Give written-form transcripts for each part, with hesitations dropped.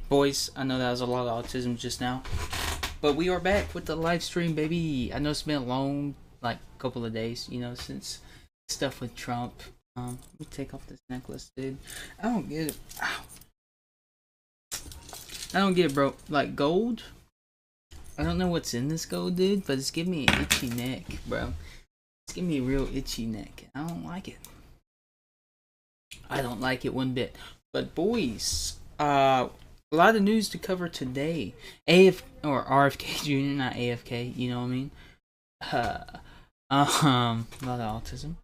Boys, I know that was a lot of autism just now, but we are back with the live stream, baby. I know it's been a long, like, couple of days, since stuff with Trump. Let me take off this necklace, dude. I don't get it. Ow. I don't get it, bro. Like, gold? I don't know what's in this gold, dude, but it's giving me an itchy neck, bro. It's giving me a real itchy neck. I don't like it. I don't like it one bit. But boys, a lot of news to cover today. RFK Jr., not AFK. You know what I mean? A lot of autism.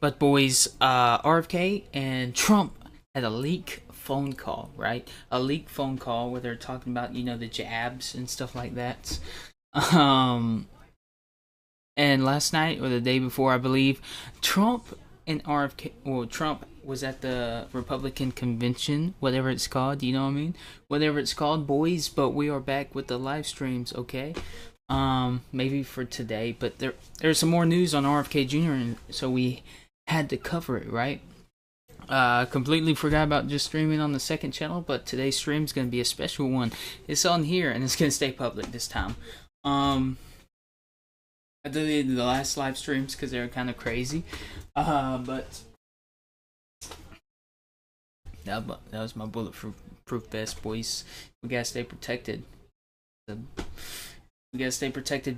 But boys, RFK and Trump had a leak phone call, right? A leak phone call where they're talking about the jabs and stuff like that. And last night or the day before, I believe, Trump and RFK, well, Trump was at the Republican convention, whatever it's called, you know what I mean? Whatever it's called, boys, but we are back with the live streams, okay? Maybe for today, but there's some more news on RFK Jr., and so we had to cover it, right? Completely forgot about just streaming on the second channel, but today's stream is going to be a special one. It's on here, and it's going to stay public this time. I deleted the last live streams because they were kind of crazy, but that was my bulletproof vest, boys. We gotta stay protected.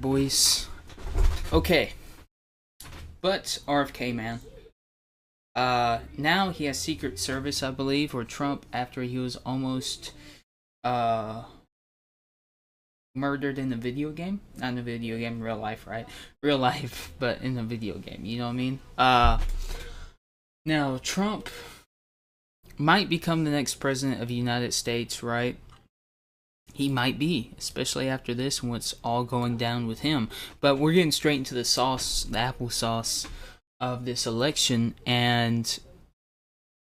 Boys. Okay, but RFK, man. Now he has Secret Service, I believe, or Trump, after he was almost murdered in the video game. Not in the video game, real life, right? Real life, but in the video game, you know what I mean? Now Trump might become the next president of the United States, right? He might be, especially after this and what's all going down with him. But we're getting straight into the sauce, the applesauce of this election, and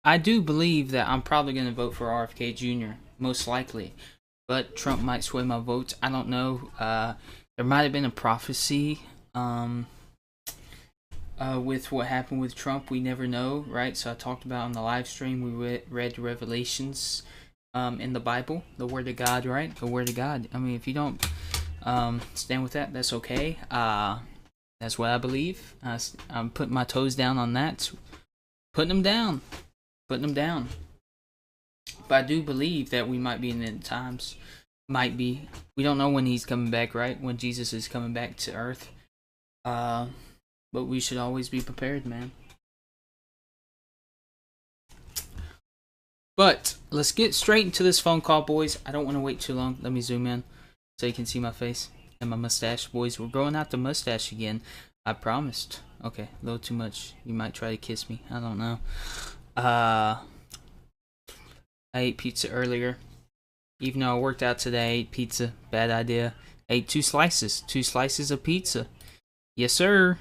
I do believe that I'm probably going to vote for RFK Jr., most likely. But Trump might sway my votes. I don't know. There might have been a prophecy with what happened with Trump. We never know, right? So I talked about on the live stream, we read Revelations in the Bible, the Word of God, right? The Word of God. I mean, if you don't stand with that, that's okay. That's what I believe. I'm putting my toes down on that. Putting them down. But I do believe that we might be in the end times. Might be. We don't know when he's coming back, right? When Jesus is coming back to earth. But we should always be prepared, man. But let's get straight into this phone call, boys. I don't want to wait too long. Let me zoom in so you can see my face and my mustache. Boys, we're growing out the mustache again. I promised. Okay, a little too much. You might try to kiss me. I don't know. I ate pizza earlier. Even though I worked out today, I ate pizza. Bad idea. I ate 2 slices. 2 slices of pizza. Yes, sir.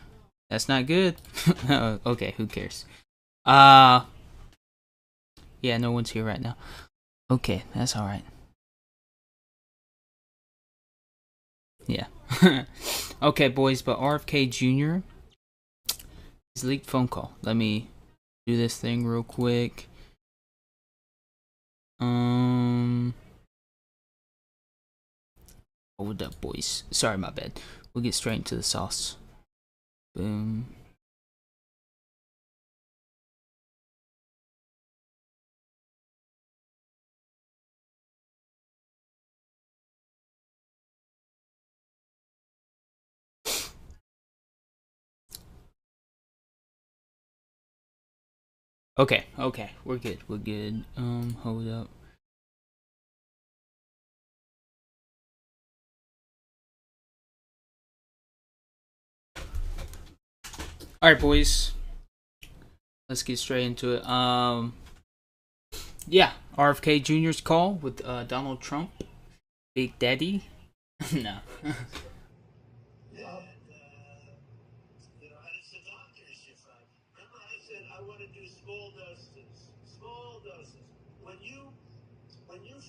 That's not good. Okay, who cares? Yeah, no one's here right now. Okay, that's alright. Yeah. Okay, boys, but RFK Jr. his leaked phone call. Let me do this thing real quick. Hold up, boys. Sorry, my bad. We'll get straight into the sauce. Boom. Okay, we're good. Hold up. Alright, boys. Let's get straight into it. Yeah, RFK Jr.'s call with Donald Trump. Big Daddy. No.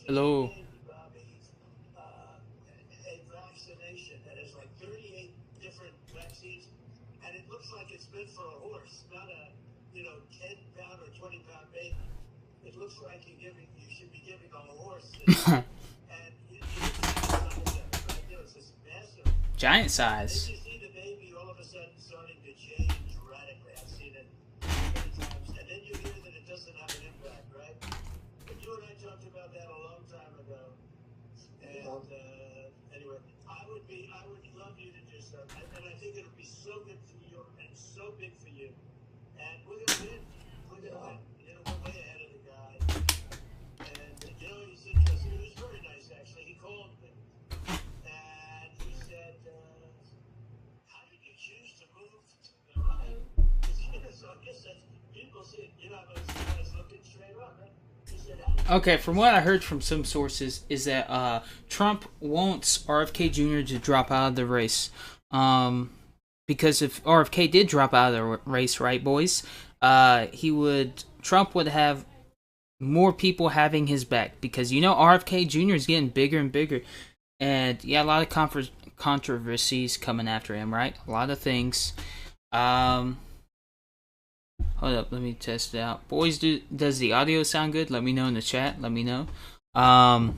Hello. looks like it's meant for a horse, not a 10-pound or 20-pound baby. It looks like you should be giving a horse this. And it's this massive. Giant Then size. you see the baby all of a sudden starting to change radically. I've seen it many times. And then you hear that it doesn't have an impact, right? But you and I talked about that a long time ago. And anyway, I would love you to do something. And I think it'll be so good for you and so big for you. And we're going to win. We're going to win. We're way ahead of the guy. And, he's interesting. He was very nice, actually. He called me. And he said, how did you choose to move to the right? So I guess that's, people see it. I was looking straight up. Right? He said, Okay, from what I heard from some sources is that Trump wants RFK Jr. to drop out of the race. Because if RFK did drop out of the race, right, boys, Trump would have more people having his back, because RFK Jr. is getting bigger and bigger, and a lot of controversies coming after him, right? A lot of things. Hold up, let me test it out, boys. Does the audio sound good? Let me know in the chat. Let me know. But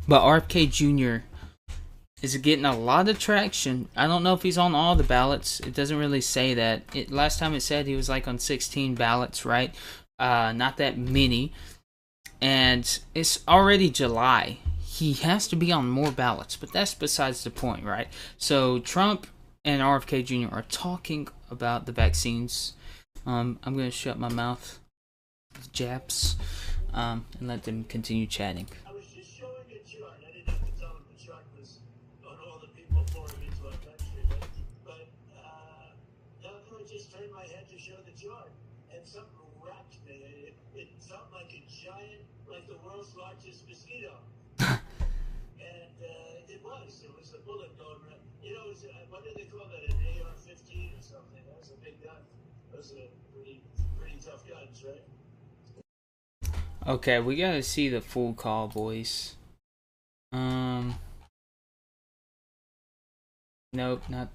RFK Jr. is getting a lot of traction. I don't know if he's on all the ballots. It doesn't really say that. Last time it said he was like on 16 ballots, right? Not that many. And it's already July. He has to be on more ballots, but that's besides the point, right? So Trump and RFK Jr. are talking about the vaccines. I'm going to shut my mouth, Japs, and let them continue chatting. I was just showing a chart. I didn't have to tell him the chart was on all the people pouring into our country. But now I just turned my head to show the chart, and something wrapped me. It felt like a giant, like the world's largest mosquito. And it was a bullet going around. What do they call that, an AR-15 or something? That was a big gun. Those are pretty tough guns, right? Okay, we gotta see the full call, boys. Nope, not.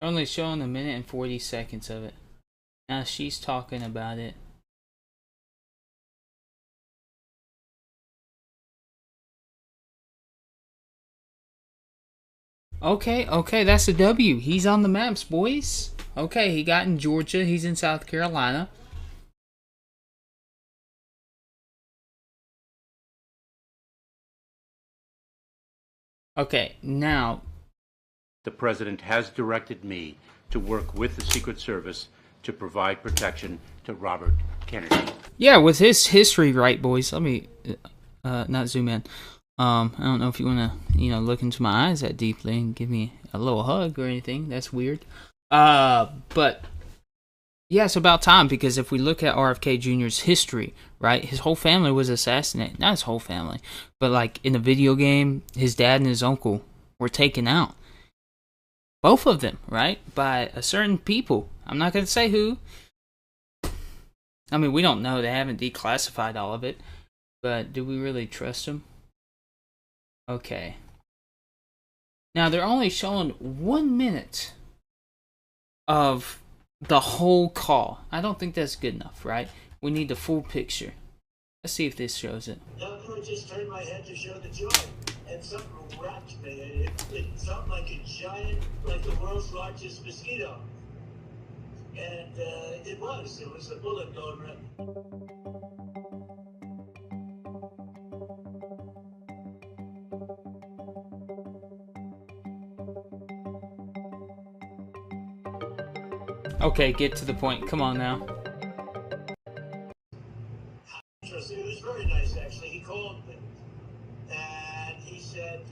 Only showing a minute and 40 seconds of it. Now she's talking about it. Okay, that's a W. He's on the maps, boys. Okay, he got in Georgia. He's in South Carolina. Okay, now. The president has directed me to work with the Secret Service to provide protection to Robert Kennedy. Yeah, with his history, right, boys? Let me not zoom in. I don't know if you want to, look into my eyes that deeply and give me a little hug or anything. That's weird. But yeah, it's about time, because if we look at RFK Jr.'s history, right, his whole family was assassinated. Not his whole family, but like in the video game, his dad and his uncle were taken out. Both of them, right, by a certain people. I'm not going to say who. I mean, we don't know. They haven't declassified all of it. But do we really trust them? Okay. Now, they're only showing 1 minute of the whole call. I don't think that's good enough, right? We need the full picture. Let's see if this shows it. Now I just turned my head to show the chart, and something wrapped me. It felt like a giant, like the world's largest mosquito. And it was a bullet going around. Okay, get to the point. Come on now. Interesting. It was very nice, actually. He called me, and he said,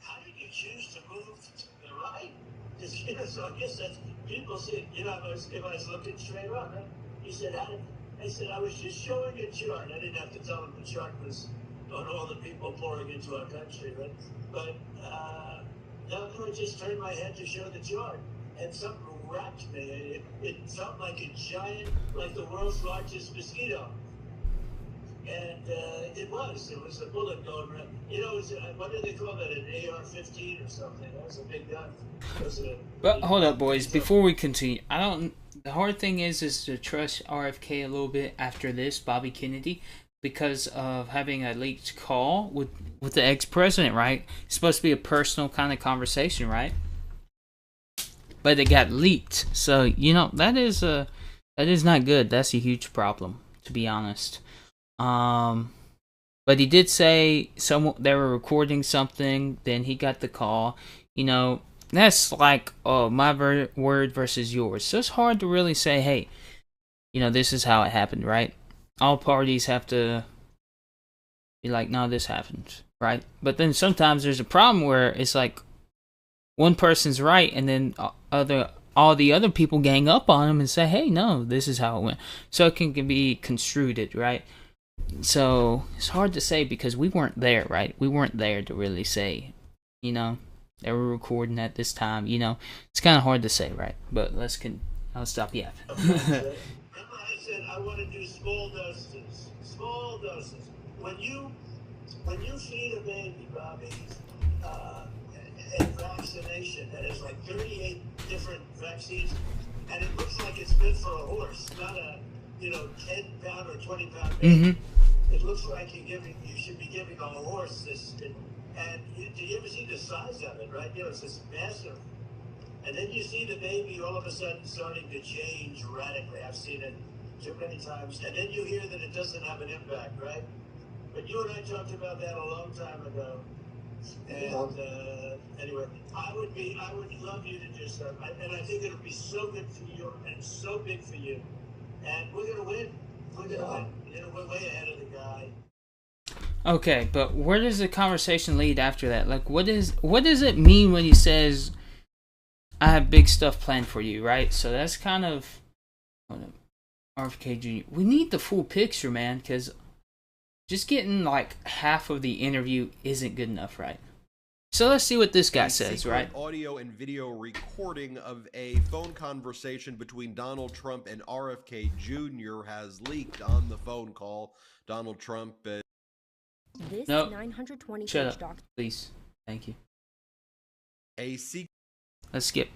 how did you choose to move to the right? So I guess that's, people see it. If I was looking straight up, right? He said, I was just showing a chart. I didn't have to tell him the chart was on all the people pouring into our country, right? But now I just turned my head to show the chart, and something wrapped me. It felt like a giant, like the world's largest mosquito. And it was a bullet going around. You know, what do they call that? An AR-15 or something? That was a big gun. But hold up, boys. Before we continue, I don't. The hard thing is to trust RFK a little bit after this, Bobby Kennedy, because of having a leaked call with the ex-president. Right? It's supposed to be a personal kind of conversation, right? But it got leaked, so that is not good. That's a huge problem, to be honest. But he did say they were recording something. Then he got the call. That's like my word versus yours. So it's hard to really say, hey, this is how it happened, right? All parties have to be like, no, this happened, right? But then sometimes there's a problem where it's like one person's right, and then all the other people gang up on him and say, hey, no, this is how it went. So it can be construed, right? So it's hard to say because we weren't there, right? We weren't there to really say, they were recording at this time. It's kind of hard to say, right? But I'll stop yapping. Remember I said I want to do small doses. Small doses. When you feed a baby, Bobby, a vaccination that has like 38 different vaccines, and it looks like it's meant for a horse, not a 10-pound or 20-pound baby. Mm-hmm. It looks like you should be giving a horse this. And do you ever see the size of it, right? It's just massive. And then you see the baby all of a sudden starting to change radically. I've seen it too many times. And then you hear that it doesn't have an impact, right? But you and I talked about that a long time ago. And anyway, I would love you to do something. And I think it would be so good for you and so big for you. And we're going to win. We're going to win. We're way ahead of the guy. Okay, but where does the conversation lead after that? Like, what does it mean when he says, I have big stuff planned for you, right? So that's kind of RFK Jr. We need the full picture, man, because just getting like half of the interview isn't good enough, right? So let's see what this guy says, right? Audio and video recording of a phone conversation between Donald Trump and RFK Jr. has leaked on the phone call. Donald Trump... This nope. 920 Shut up, please. Thank you. Let's skip.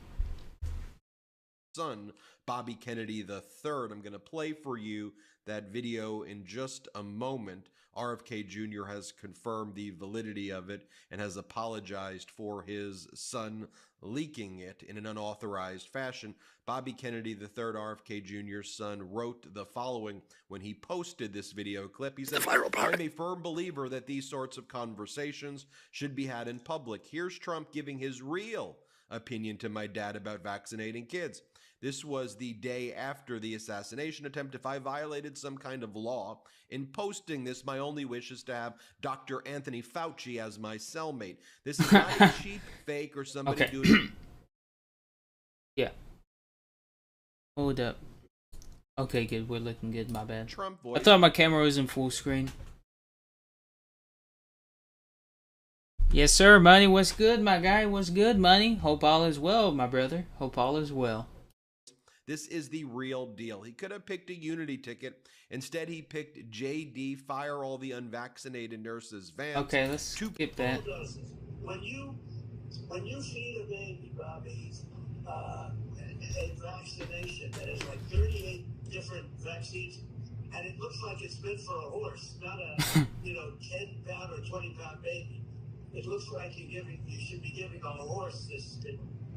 Son, Bobby Kennedy III. I'm going to play for you that video in just a moment. RFK Jr. has confirmed the validity of it and has apologized for his son leaking it in an unauthorized fashion. Bobby Kennedy III, RFK Jr.'s son, wrote the following when he posted this video clip. He said, I'm a firm believer that these sorts of conversations should be had in public. Here's Trump giving his real opinion to my dad about vaccinating kids. This was the day after the assassination attempt. If I violated some kind of law in posting this, my only wish is to have Dr. Anthony Fauci as my cellmate. This is not a cheap fake or somebody doing it. Yeah. Hold up. Okay, good. We're looking good. My bad. Trump voice. I thought my camera was in full screen. Yes, sir. Money, what's good, my guy? What's good, Money? Hope all is well, my brother. Hope all is well. This is the real deal. He could have picked a unity ticket. Instead, he picked JD, fire all the unvaccinated nurses. Vance. Okay, let's skip that. When you feed a baby, Bobby, a vaccination that has like 38 different vaccines, and it looks like it's meant for a horse, not a 10-pound or 20-pound baby. It looks like you should be giving a horse this.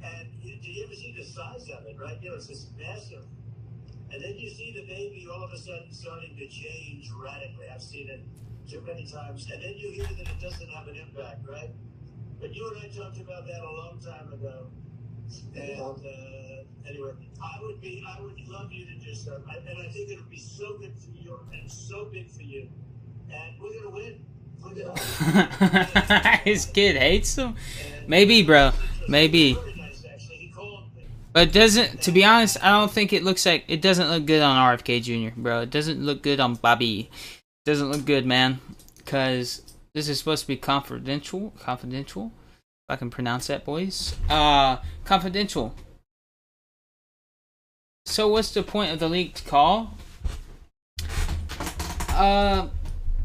And do you ever see the size of it, right? It's just massive. And then you see the baby all of a sudden starting to change radically. I've seen it too many times. And then you hear that it doesn't have an impact, right? But you and I talked about that a long time ago. And anyway, I would love you to do something. And I think it would be so good for you and so big for you. And we're going to win. His kid hates him? Maybe, bro. Maybe. But to be honest, I don't think it doesn't look good on RFK Jr., bro. It doesn't look good on Bobby. It doesn't look good, man. Because this is supposed to be confidential. Confidential. If I can pronounce that, boys. Confidential. So what's the point of the leaked call?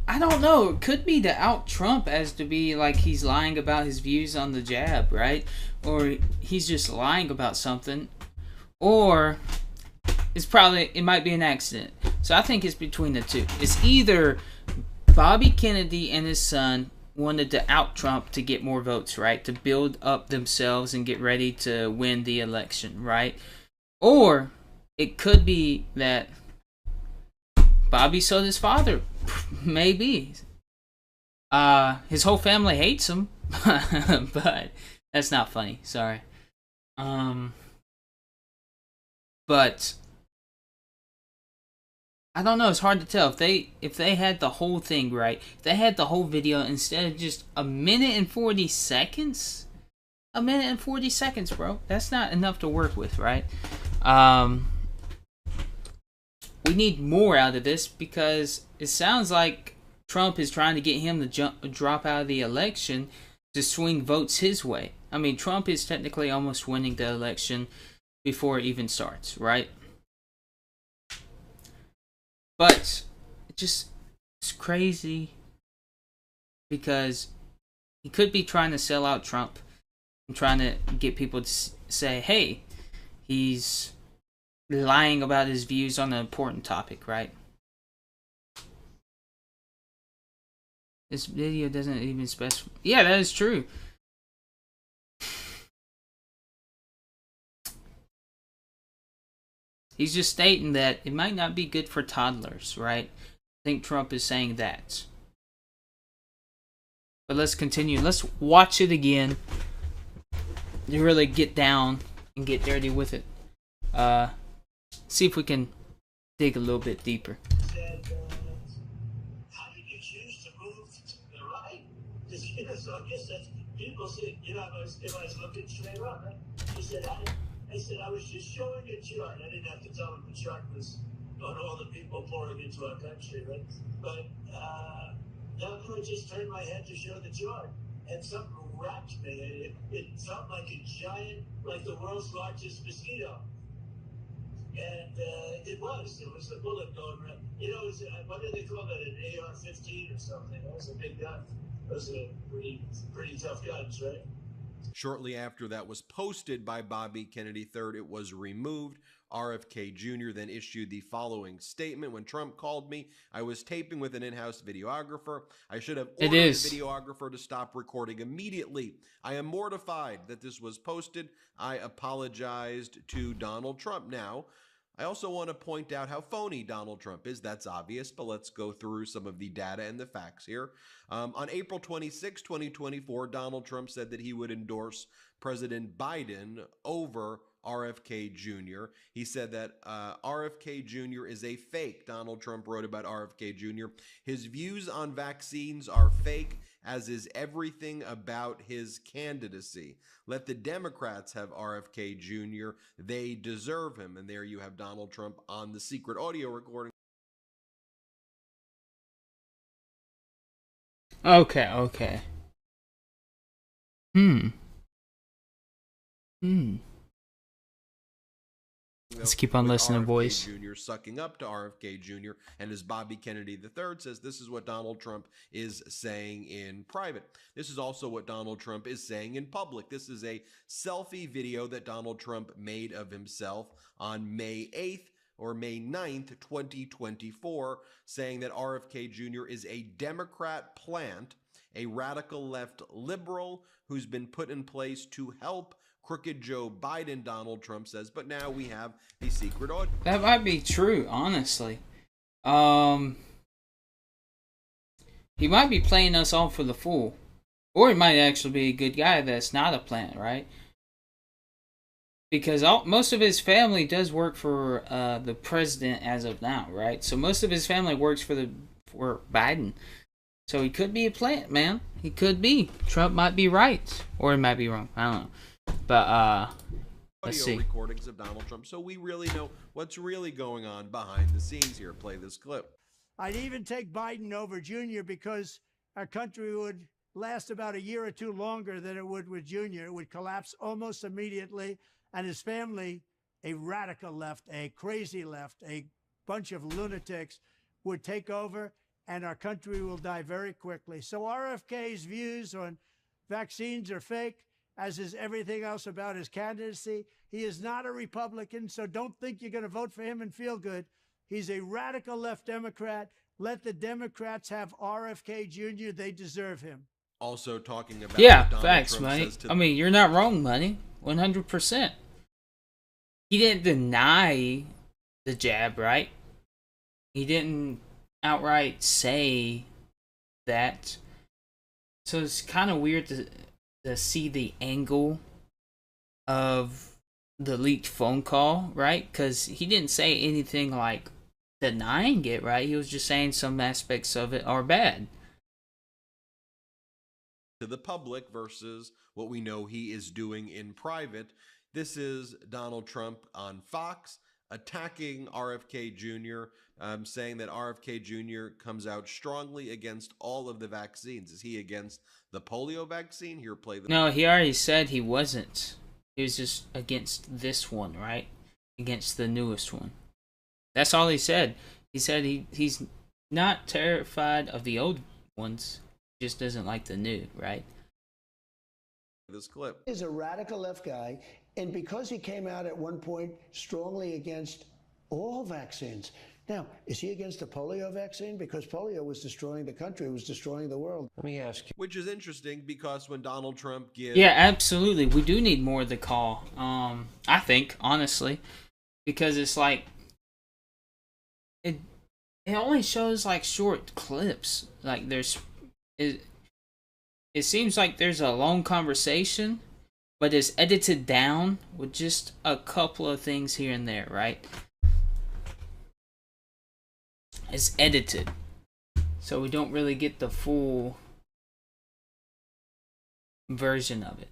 I don't know. It could be to out Trump as to be like he's lying about his views on the jab, right? Or he's just lying about something. Or it might be an accident. So I think it's between the two. It's either Bobby Kennedy and his son wanted to out Trump to get more votes, right? To build up themselves and get ready to win the election, right? Or it could be that Bobby sold his father. Maybe. His whole family hates him. But that's not funny. Sorry. But I don't know. It's hard to tell if they had the whole thing right. If they had the whole video instead of just a minute and 40 seconds. A minute and 40 seconds, bro. That's not enough to work with, right? We need more out of this because it sounds like Trump is trying to get him to drop out of the election to swing votes his way. I mean, Trump is technically almost winning the election before it even starts, right? But it's crazy because he could be trying to sell out Trump and trying to get people to say, hey, he's lying about his views on an important topic, right? This video doesn't even specify. Yeah, that is true. He's just stating that it might not be good for toddlers, right? I think Trump is saying that. But let's continue. Let's watch it again. To really get down and get dirty with it. See if we can dig a little bit deeper. Said, how did you choose to move to the right? Because, so I guess that's, people said, if I was looking straight up, right? He said, I said, I was just showing a chart. I didn't have to tell him the chart was on all the people pouring into our country, right? But now I just turned my head to show the chart, and something wrapped me. It felt like a giant, like the world's largest mosquito. And it was a bullet going around. You know, what do they call that, an AR-15 or something? That was a big gun. Those are pretty tough guns, right? Shortly after that was posted by Bobby Kennedy III, it was removed. RFK Jr. then issued the following statement. When Trump called me, I was taping with an in-house videographer. I should have ordered the videographer to stop recording immediately. I am mortified that this was posted. I apologized to Donald Trump. Now, I also want to point out how phony Donald Trump is. That's obvious, but let's go through some of the data and the facts here. On April 26, 2024, Donald Trump said that he would endorse President Biden over RFK Jr. He said that RFK Jr. is a fake. Donald Trump wrote about RFK Jr. His views on vaccines are fake, as is everything about his candidacy. Let the Democrats have RFK Jr. They deserve him. And there you have Donald Trump on the secret audio recording. Okay. Let's keep on listening, boys. Jr. sucking up to RFK Jr. and as Bobby Kennedy III says, this is what Donald Trump is saying in private. This is also what Donald Trump is saying in public. This is a selfie video that Donald Trump made of himself on May 8th or May 9th, 2024, saying that RFK Jr. is a Democrat plant, a radical left liberal who's been put in place to help crooked Joe Biden, Donald Trump says, but now we have the secret audio. That might be true, honestly. He might be playing us all for the fool. Or he might actually be a good guy that's not a plant, right? Because most of his family does work for the president as of now, right? So most of his family works for Biden. So he could be a plant, man. He could be. Trump might be right. Or he might be wrong. I don't know. But let's see. Recordings of Donald Trump, so we really know what's really going on behind the scenes here. Play this clip. I'd even take Biden over Jr. because our country would last about a year or two longer than it would with Jr. It would collapse almost immediately, and his family, a radical left, a crazy left, a bunch of lunatics, would take over, and our country will die very quickly. So RFK's views on vaccines are fake, as is everything else about his candidacy. He is not a Republican, so don't think you're going to vote for him and feel good. He's a radical left Democrat. Let the Democrats have RFK Jr. They deserve him. Also talking about Yeah, Donald facts, Trump Money. says to I mean, you're not wrong, Money. 100%. He didn't deny the jab, right? He didn't outright say that. So it's kind of weird to see the angle of the leaked phone call, right? Because he didn't say anything like denying it, right? He was just saying some aspects of it are bad. to the public versus what we know he is doing in private. This is Donald Trump on Fox attacking RFK Jr., saying that RFK Jr. comes out strongly against all of the vaccines. Is he against the polio vaccine? Here, play the... No, he already said he wasn't. He was just against this one, right? Against the newest one. That's all he said. He said he's not terrified of the old ones. He just doesn't like the new, right? This clip. He's a radical left guy, and because he came out at one point strongly against all vaccines. Now, is he against the polio vaccine? Because polio was destroying the country, was destroying the world. Let me ask you. Which is interesting because when Donald Trump gives... Yeah, absolutely. We do need more of the call. I think, honestly. Because it's like... It only shows like short clips. Like there's... It seems like there's a long conversation, but it's edited down with just a couple of things here and there, right? It's edited, so we don't really get the full version of it.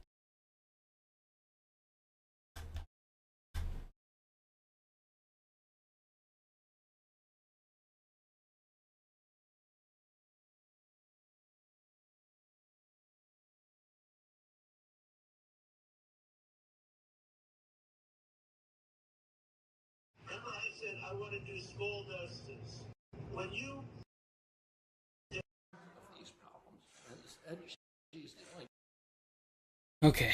Remember I said I want to do small doses. When you Okay.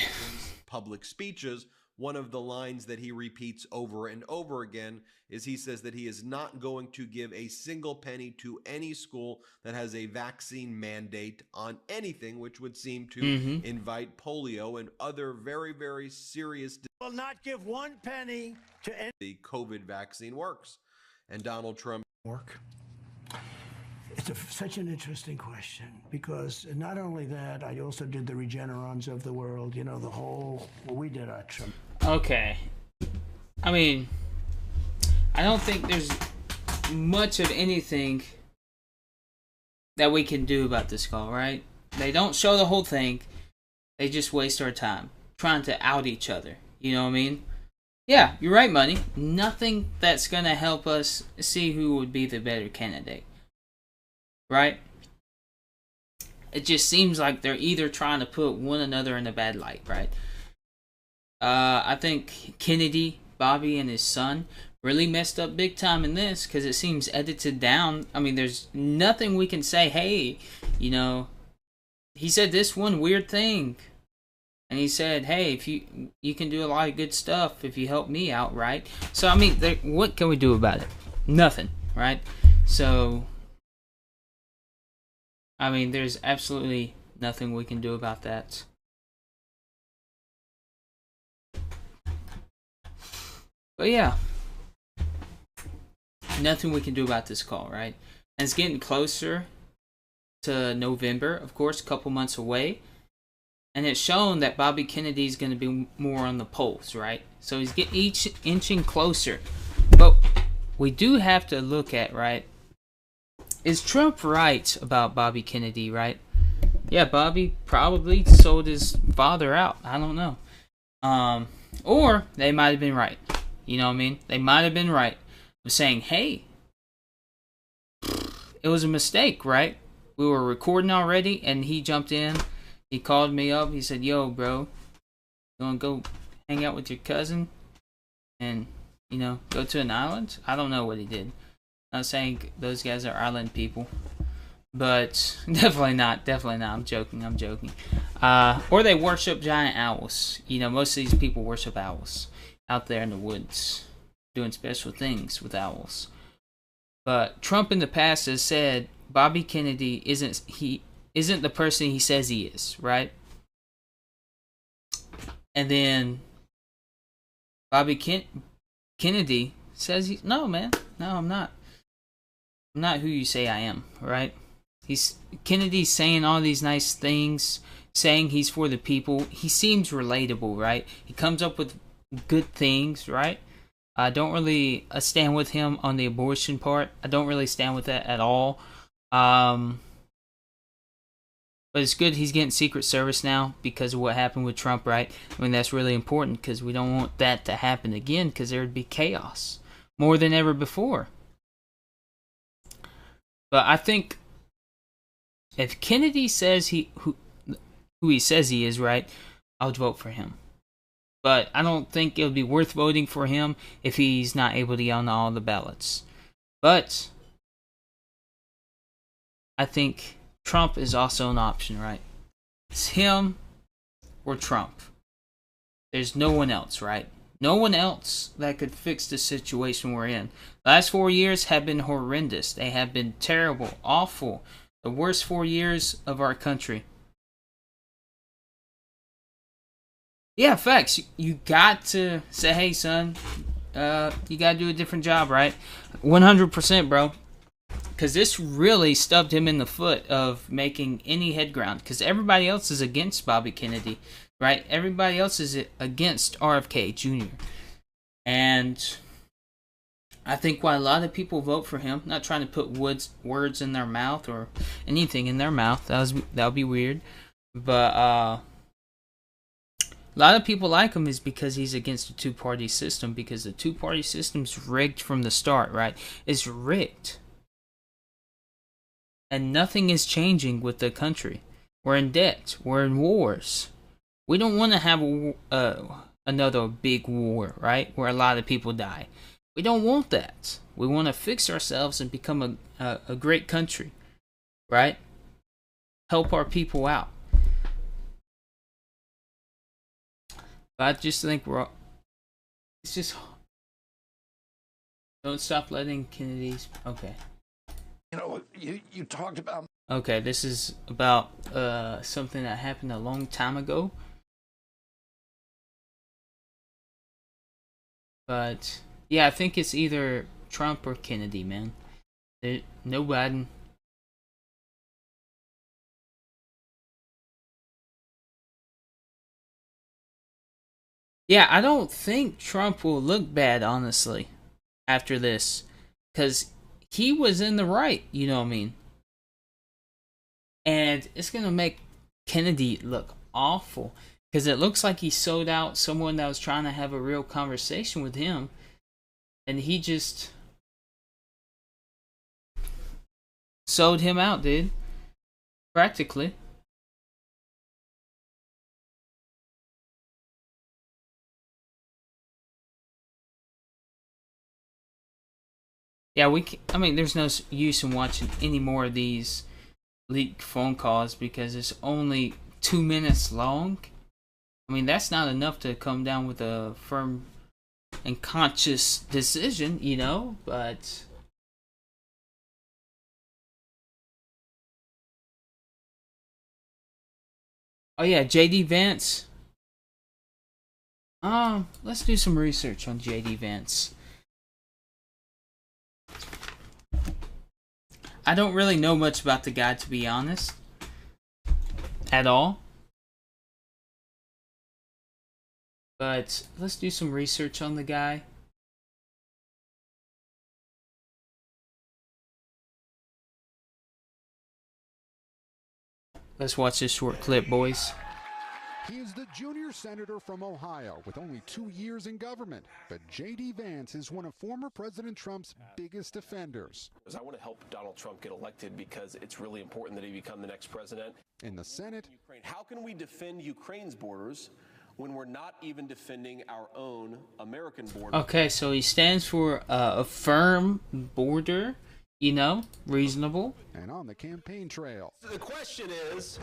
public speeches, one of the lines that he repeats over and over again is he says that he is not going to give a single penny to any school that has a vaccine mandate on anything, which would seem to invite polio and other very, very serious... Will not give one penny to any... The COVID vaccine works. And Donald Trump... Work. It's such an interesting question because not only that, I also did the Regenerons of the world, you know, the whole, well, we did our Trump. Okay. I mean, I don't think there's much of anything that we can do about this call, right? They don't show the whole thing. They just waste our time trying to out each other. You know what I mean? Yeah, you're right, Money. Nothing that's going to help us see who would be the better candidate. Right? It just seems like they're either trying to put one another in a bad light, right? I think Kennedy, Bobby, and his son really messed up big time in this because it seems edited down. I mean, there's nothing we can say, hey, you know, he said this one weird thing. And he said, hey, if you can do a lot of good stuff if you help me out, right? So, I mean, what can we do about it? Nothing, right? So... I mean, there's absolutely nothing we can do about that. But yeah, nothing we can do about this call, right? And it's getting closer to November, of course, a couple months away. And it's shown that Bobby Kennedy's going to be more on the polls, right? So he's getting inching closer. But we do have to look at, right? Is Trump right about Bobby Kennedy, right? Yeah, Bobby probably sold his father out. I don't know. Or they might have been right. You know what I mean? They might have been right. Of saying, hey, it was a mistake, right? We were recording already, and he jumped in. He called me up. He said, yo, bro, you want to go hang out with your cousin? And, you know, go to an island? I don't know what he did. I'm saying those guys are island people. But definitely not. Definitely not. I'm joking. I'm joking. Or they worship giant owls. You know, most of these people worship owls out there in the woods, doing special things with owls. But Trump in the past has said Bobby Kennedy isn't the person he says he is, right? And then Kennedy says no, man, no, I'm not. I'm not who you say I am, right? Kennedy's saying all these nice things, saying he's for the people. He seems relatable, right? He comes up with good things, right? I don't really stand with him on the abortion part. I don't really stand with that at all. But it's good he's getting Secret Service now because of what happened with Trump, right? I mean, that's really important because we don't want that to happen again because there would be chaos more than ever before. But I think if Kennedy says who he says he is, right, I would vote for him. But I don't think it would be worth voting for him if he's not able to get on all the ballots. But I think Trump is also an option, right? It's him or Trump. There's no one else, right? No one else that could fix the situation we're in. The last 4 years have been horrendous. They have been terrible, awful. The worst 4 years of our country. Yeah, facts. You got to say, hey, son, you got to do a different job, right? 100%, bro. Because this really stubbed him in the foot of making any head ground. Because everybody else is against Bobby Kennedy, right? Everybody else is against RFK Jr. And I think why a lot of people vote for him, not trying to put words in their mouth or anything in their mouth. That would be weird. But a lot of people like him is because he's against the two-party system. Because the two-party system's rigged from the start, right? It's rigged. And nothing is changing with the country. We're in debt. We're in wars. We don't want to have another big war, right? Where a lot of people die. We don't want that. We want to fix ourselves and become a great country, right? Help our people out. But I just think it's just, don't stop letting Kennedy's, okay. You know, you talked about... Okay, this is about something that happened a long time ago. But, yeah, I think it's either Trump or Kennedy, man. No Biden. Yeah, I don't think Trump will look bad, honestly, after this. Because he was in the right, you know what I mean? And it's going to make Kennedy look awful. Because it looks like he sold out someone that was trying to have a real conversation with him. And he just sold him out, dude. Practically. Yeah, I mean, there's no use in watching any more of these leaked phone calls because it's only 2 minutes long. I mean, that's not enough to come down with a firm and conscious decision, you know, but... Oh yeah, JD Vance. Let's do some research on JD Vance. I don't really know much about the guy, to be honest. At all. But let's do some research on the guy. Let's watch this short clip, boys. He is the junior senator from Ohio with only 2 years in government. But J.D. Vance is one of former President Trump's biggest defenders. I want to help Donald Trump get elected because it's really important that he become the next president. In the Senate, How can we defend Ukraine's borders when we're not even defending our own American border? Okay, so he stands for a firm border You know, reasonable. And on the campaign trail. The question is,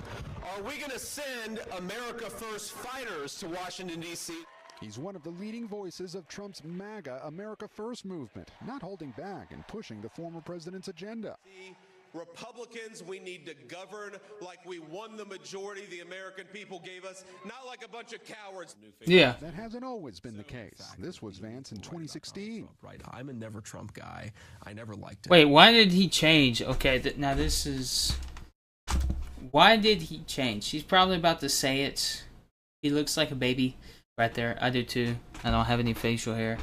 are we going to send America First fighters to Washington, D.C.? He's one of the leading voices of Trump's MAGA America First movement, not holding back and pushing the former president's agenda. Republicans, we need to govern like we won the majority the American people gave us, not like a bunch of cowards. Yeah. That hasn't always been the case. This was Vance in 2016. Right, I'm a never Trump guy. I never liked it. Wait, why did he change? Okay, now this is... Why did he change? He's probably about to say it. He looks like a baby right there. I do too. I don't have any facial hair.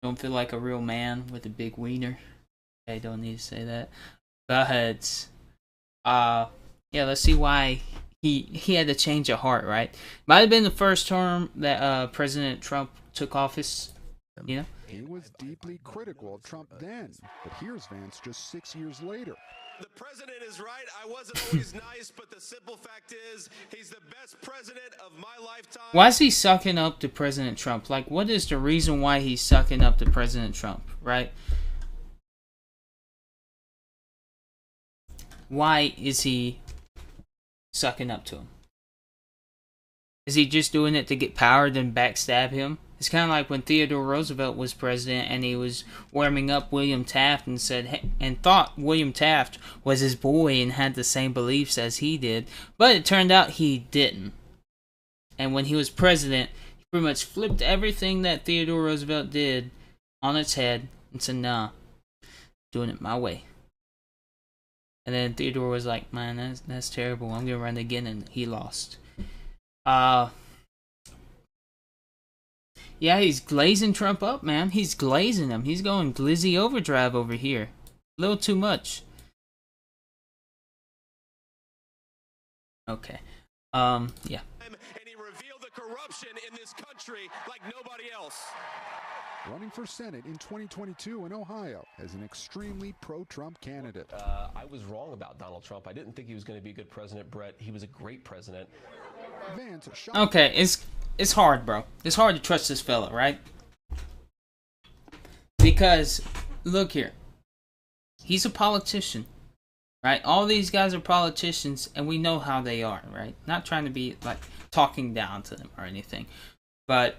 Don't feel like a real man with a big wiener. Okay, don't need to say that. But, yeah, let's see why he had to change of heart, right? Might have been the first term that President Trump took office, you know? He was deeply critical of Trump then, but here's Vance just 6 years later. The president is right. I wasn't always nice, but the simple fact is he's the best president of my lifetime. Why is he sucking up to President Trump? Like, what is the reason why he's sucking up to President Trump, right? Why is he sucking up to him? Is he just doing it to get power and backstab him? It's kind of like when Theodore Roosevelt was president and he was warming up William Taft and said, hey, and thought William Taft was his boy and had the same beliefs as he did, but it turned out he didn't. And when he was president, he pretty much flipped everything that Theodore Roosevelt did on its head and said, nah, doing it my way. And then Theodore was like, man, that's terrible. I'm going to run again. And he lost. Yeah, he's glazing Trump up, man. He's glazing him. He's going glizzy overdrive over here. A little too much. Okay. Yeah. And he revealed the corruption in this country like nobody else. Running for Senate in 2022 in Ohio as an extremely pro-Trump candidate. I was wrong about Donald Trump. I didn't think he was going to be a good president, Brett. He was a great president. Vance okay, it's hard, bro. It's hard to trust this fella, right? Because, look here. He's a politician, right? All these guys are politicians, and we know how they are, right? Not trying to be, like, talking down to them or anything. But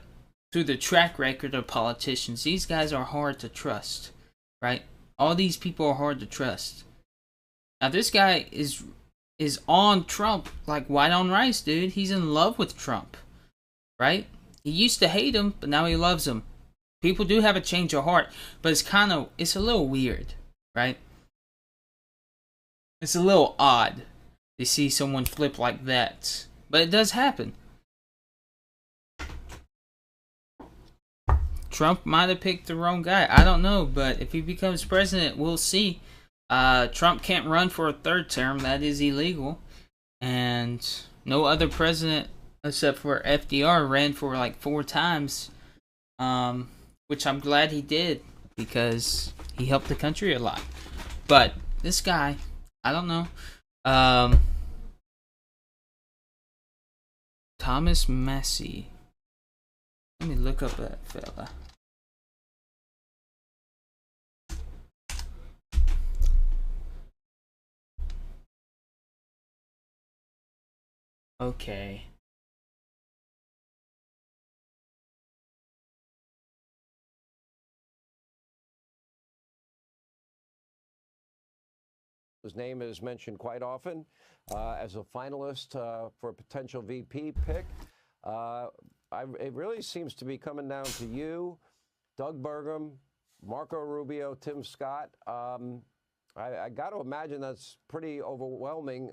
through the track record of politicians, these guys are hard to trust, right? All these people are hard to trust. Now, this guy is on Trump like white on rice, dude. He's in love with Trump, right? He used to hate him, but now he loves him. People do have a change of heart, but it's a little weird, right? It's a little odd to see someone flip like that, but it does happen. Trump might have picked the wrong guy. I don't know, but if he becomes president, we'll see. Trump can't run for a third term. That is illegal. And no other president except for FDR ran for like 4 times. Which I'm glad he did because he helped the country a lot. But this guy, I don't know. Thomas Massey. Let me look up that fella. Okay. His name is mentioned quite often as a finalist for a potential VP pick. It really seems to be coming down to you, Doug Burgum, Marco Rubio, Tim Scott. I got to imagine that's pretty overwhelming.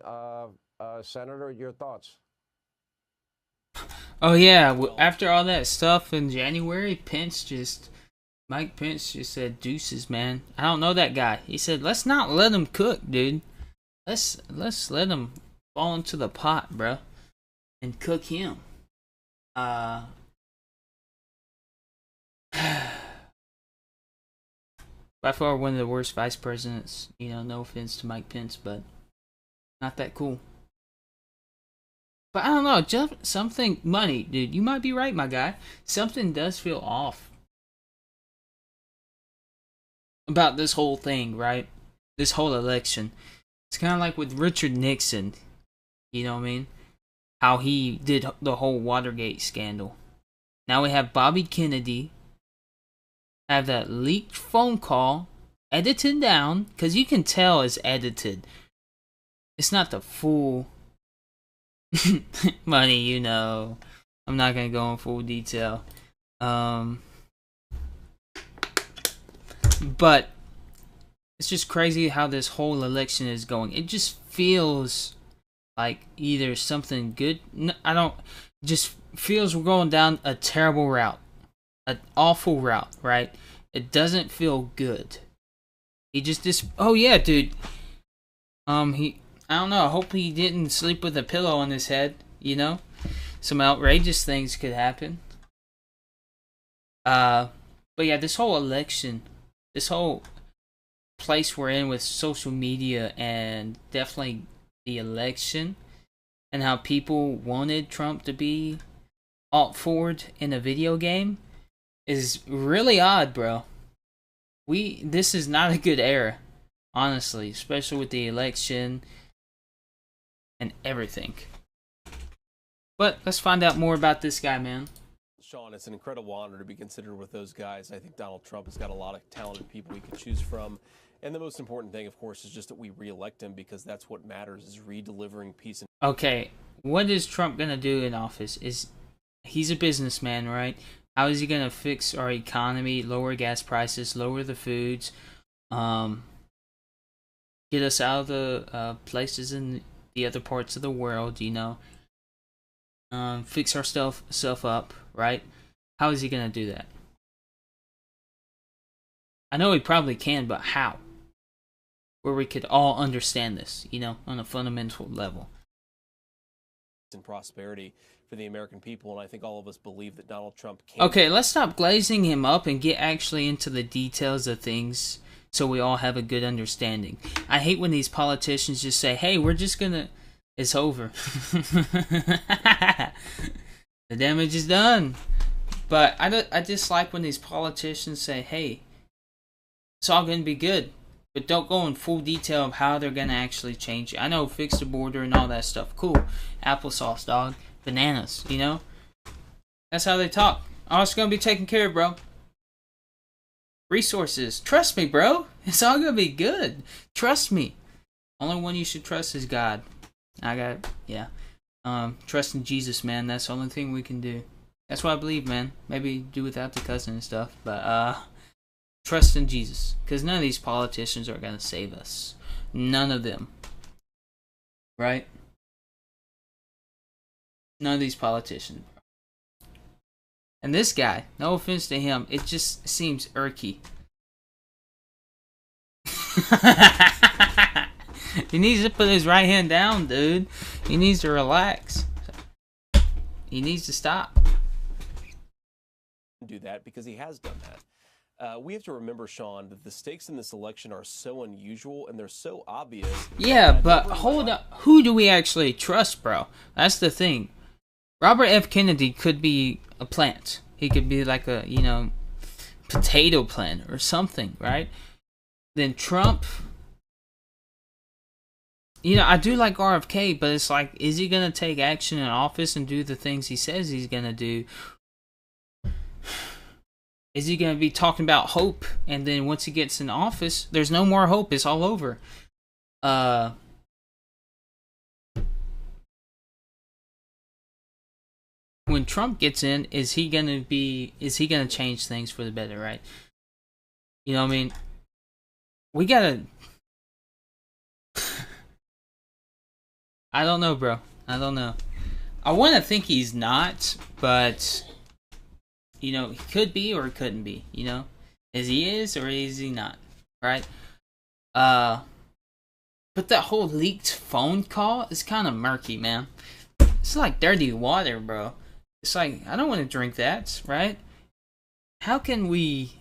Senator, your thoughts? Oh yeah, after all that stuff in January, Mike Pence just said deuces, man. I don't know that guy. He said, let's not let him cook, dude. Let's let him fall into the pot, bro, and cook him. By far one of the worst vice presidents. You know, no offense to Mike Pence, but not that cool. But I don't know, just something, money, dude. You might be right, my guy. Something does feel off about this whole thing, right? this whole election. It's kind of like with Richard Nixon, you know what I mean? How he did the whole Watergate scandal. Now we have Bobby Kennedy have that leaked phone call edited down, because you can tell it's edited. It's not the full money, you know. I'm not gonna go in full detail. But it's just crazy how this whole election is going. It just feels like either something good. Just feels we're going down a terrible route, an awful route, right? It doesn't feel good. He just oh yeah, dude. I don't know. I hope he didn't sleep with a pillow on his head. You know, some outrageous things could happen. But yeah, this whole election, this whole place we're in with social media, and definitely the election, and how people wanted Trump to be alt forward in a video game, is really odd, bro. This is not a good era, honestly, especially with the election and everything. But let's find out more about this guy, man. Sean, it's an incredible honor to be considered with those guys. I think Donald Trump has got a lot of talented people we could choose from. And the most important thing, of course, is just that we reelect him, because that's what matters, is re-delivering peace. Okay, what is Trump going to do in office? He's a businessman, right? How is he going to fix our economy, lower gas prices, lower the foods, get us out of the places in the other parts of the world, you know? Fix our self up, right? How is he going to do that? I know he probably can, but how? Where we could all understand this, you know, on a fundamental level. And prosperity for the American people, and I think all of us believe that Donald Trump can. Okay, let's stop glazing him up and get actually into the details of things so we all have a good understanding. I hate when these politicians just say, hey, we're just gonna... It's over. The damage is done. But I just like when these politicians say, hey, it's all gonna be good. But don't go in full detail of how they're going to actually change it. I know, fix the border and all that stuff. Cool. Applesauce, dog. Bananas, you know? That's how they talk. Oh, it's going to be taken care of, bro. Resources. Trust me, bro. It's all going to be good. Trust me. Only one you should trust is God. Trust in Jesus, man. That's the only thing we can do. That's what I believe, man. Maybe do without the cousin and stuff. But, trust in Jesus, because none of these politicians are going to save us. None of them. Right? None of these politicians. And this guy, no offense to him, it just seems irky. He needs to put his right hand down, dude. He needs to relax. He needs to stop. Do that, because he has done that. We have to remember, Sean, that the stakes in this election are so unusual and they're so obvious. Yeah, but hold up. Who do we actually trust, bro? That's the thing. Robert F. Kennedy could be a plant. He could be like a, you know, potato plant or something, right? Then Trump. You know, I do like RFK, but it's like, is he going to take action in office and do the things he says he's going to do? Is he going to be talking about hope, and then once he gets in office, there's no more hope, it's all over? When Trump gets in, is he going to change things for the better, right? You know what I mean? We got to... I don't know, bro. I don't know. I want to think he's not, but... You know, he could be or couldn't be, you know? Is he is or is he not, right? But that whole leaked phone call is kind of murky, man. It's like dirty water, bro. It's like, I don't want to drink that, right? How can we...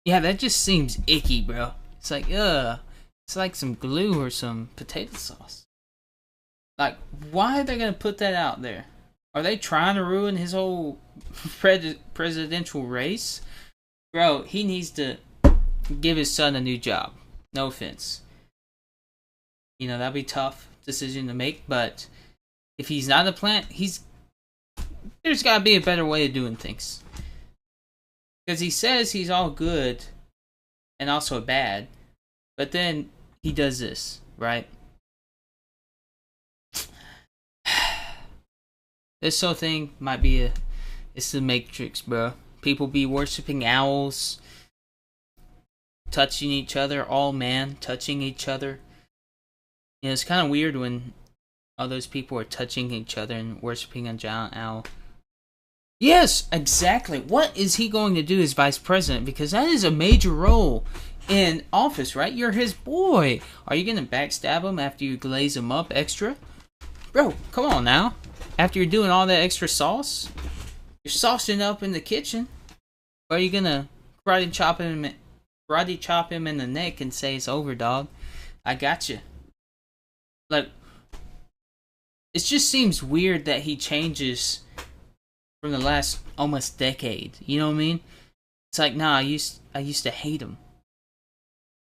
Yeah, that just seems icky, bro. It's like, it's like some glue or some potato sauce. Like, why are they going to put that out there? Are they trying to ruin his whole presidential race? Bro, he needs to give his son a new job. No offense. You know, that'd be a tough decision to make, but if he's not a plant, there's got to be a better way of doing things. Because he says he's all good and also bad, but then he does this, right? This whole thing might be it's the Matrix, bro. People be worshipping owls, touching each other, all man, touching each other. You know, it's kind of weird when all those people are touching each other and worshipping a giant owl. Yes, exactly. What is he going to do as vice president? Because that is a major role in office, right? You're his boy. Are you going to backstab him after you glaze him up extra? Bro, come on now. After you're doing all that extra sauce, you're saucing up in the kitchen. Or are you going to karate chop him in the neck and say it's over, dog? I got you. Like, it just seems weird that he changes from the last almost decade. You know what I mean? It's like, nah, I used to hate him.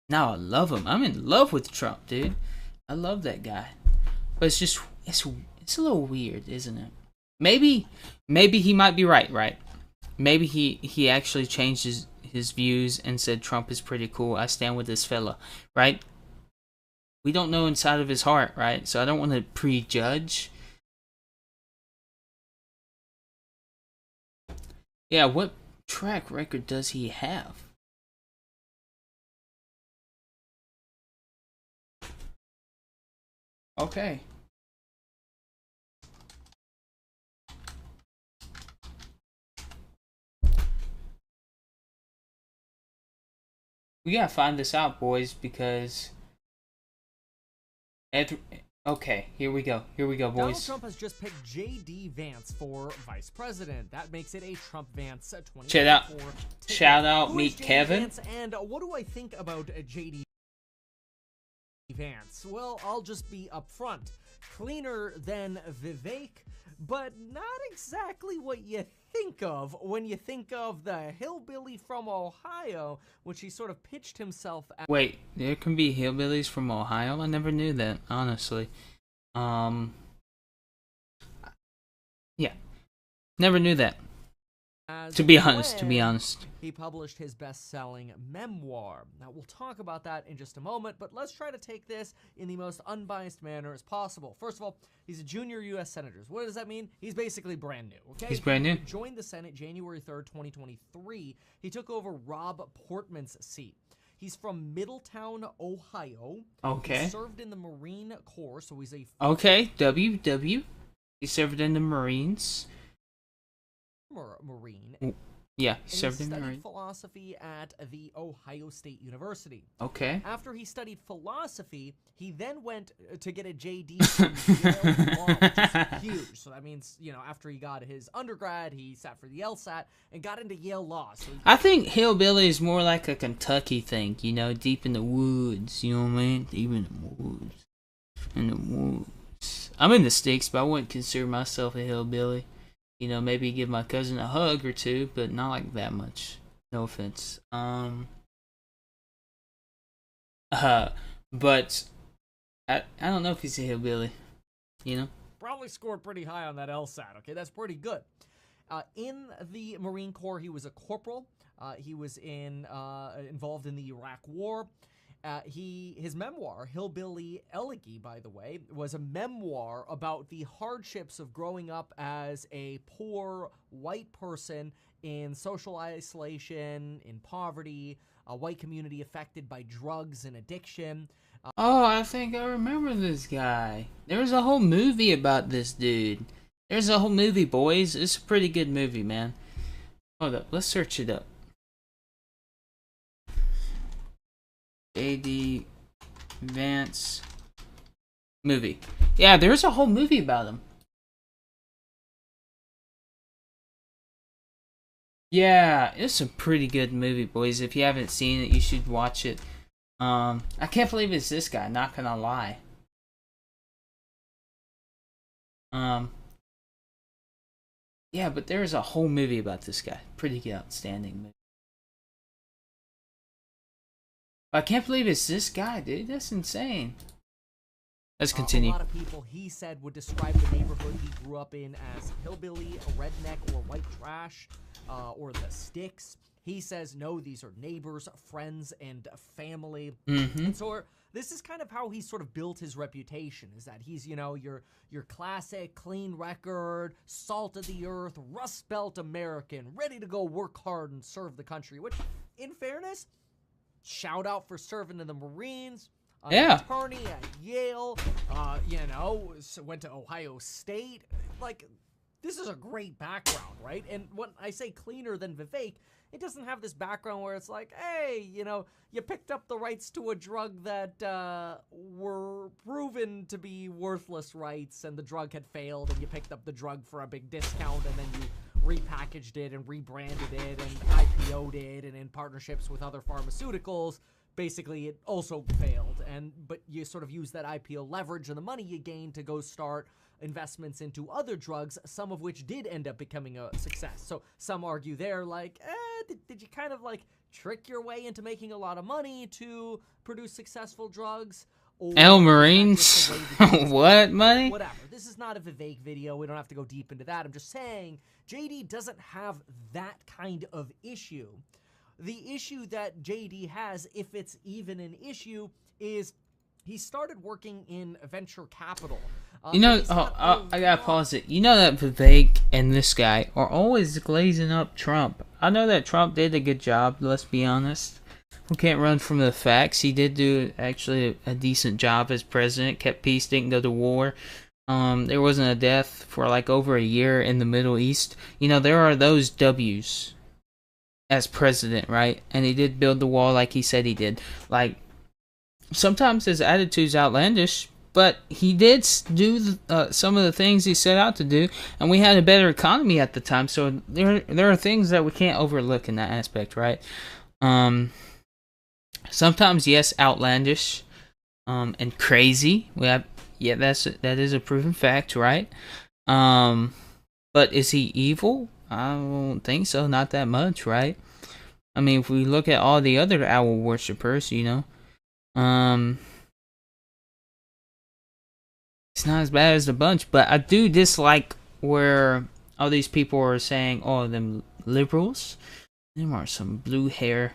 Now I love him. I'm in love with Trump, dude. I love that guy. But it's just it's a little weird, isn't it? Maybe he might be right? Maybe he actually changed his views and said Trump is pretty cool. I stand with this fella, right? We don't know inside of his heart, right? So I don't want to prejudge. Yeah, what track record does he have? Okay. We gotta find this out, boys, because... Okay, here we go, boys. Donald Trump has just picked J.D. Vance for vice president. That makes it a Trump-Vance 2024 Shout out, meet Kevin. Vance, and what do I think about J.D. Vance? Well, I'll just be upfront. Cleaner than Vivek, but not exactly what you think of when you think of the hillbilly from Ohio, which he sort of pitched himself as. Wait, there can be hillbillies from Ohio? I never knew that, honestly. Yeah. Never knew that. To be honest. He published his best-selling memoir. Now, we'll talk about that in just a moment, but let's try to take this in the most unbiased manner as possible. First of all, he's a junior U.S. senator. What does that mean? He's basically brand new, okay? He's brand new? He joined the Senate January 3rd, 2023. He took over Rob Portman's seat. He's from Middletown, Ohio. Okay. He served in the Marine Corps, so he's a... Okay, WW. He served in the Marines. Marine. Yeah, he served in the Marine. Marine. He studied philosophy at the Ohio State University. Okay. After he studied philosophy, he then went to get a JD from Yale Law, which is huge. So that means, you know, after he got his undergrad, he sat for the LSAT and got into Yale Law. So I think hillbilly is more like a Kentucky thing, you know, deep in the woods. You know what I mean? Deep in the woods. In the woods. I'm in the sticks, but I wouldn't consider myself a hillbilly. You know, maybe give my cousin a hug or two, but not like that much. No offense. But I don't know if he's a hillbilly. You know? Probably scored pretty high on that LSAT, okay? That's pretty good. In the Marine Corps, he was a corporal. He was involved in the Iraq War. His memoir, Hillbilly Elegy, by the way, was a memoir about the hardships of growing up as a poor white person in social isolation, in poverty, a white community affected by drugs and addiction. Oh, I think I remember this guy. There was a whole movie about this dude. There's a whole movie, boys. It's a pretty good movie, man. Hold up, let's search it up. J.D. Vance movie. Yeah, there's a whole movie about him. Yeah, it's a pretty good movie, boys. If you haven't seen it, you should watch it. I can't believe it's this guy, not gonna lie. Yeah, but there's a whole movie about this guy. Pretty outstanding movie. I can't believe it's this guy, dude. That's insane. Let's continue. A lot of people, he said, would describe the neighborhood he grew up in as hillbilly, redneck, or white trash, or the sticks. He says, no, these are neighbors, friends, and family. And so this is kind of how he sort of built his reputation, is that he's, your classic, clean record, salt of the earth, Rust Belt American, ready to go work hard and serve the country, which, in fairness, shout out for serving in the Marines. Yeah. Attorney at Yale, went to Ohio State. Like, this is a great background, right? And when I say cleaner than Vivek, it doesn't have this background where it's like, hey, you picked up the rights to a drug that were proven to be worthless rights, and the drug had failed, and you picked up the drug for a big discount, and then you repackaged it and rebranded it and IPO'd it, and in partnerships with other pharmaceuticals, basically it also failed. But you sort of use that IPO leverage and the money you gain to go start investments into other drugs, some of which did end up becoming a success. So some argue they're like, did you kind of like trick your way into making a lot of money to produce successful drugs? L Marines? What money? Whatever. This is not a Vivek video. We don't have to go deep into that. I'm just saying JD doesn't have that kind of issue. The issue that JD has, if it's even an issue, is he started working in venture capital. I gotta pause it. You know that Vivek and this guy are always glazing up Trump. I know that Trump did a good job, let's be honest. We can't run from the facts. He did do actually a decent job as president, kept peace, didn't go to war. There wasn't a death for like over a year in the Middle East. There are those W's as president, right? And he did build the wall like he said he did. Like, sometimes his attitude's outlandish, but he did do some of the things he set out to do, and we had a better economy at the time, so there are things that we can't overlook in that aspect, right? Sometimes, yes, outlandish and crazy. That is a proven fact, right? But is he evil? I don't think so, not that much, right? I mean, if we look at all the other owl worshippers, it's not as bad as a bunch, but I do dislike where all these people are saying, oh, them liberals, them are some blue hair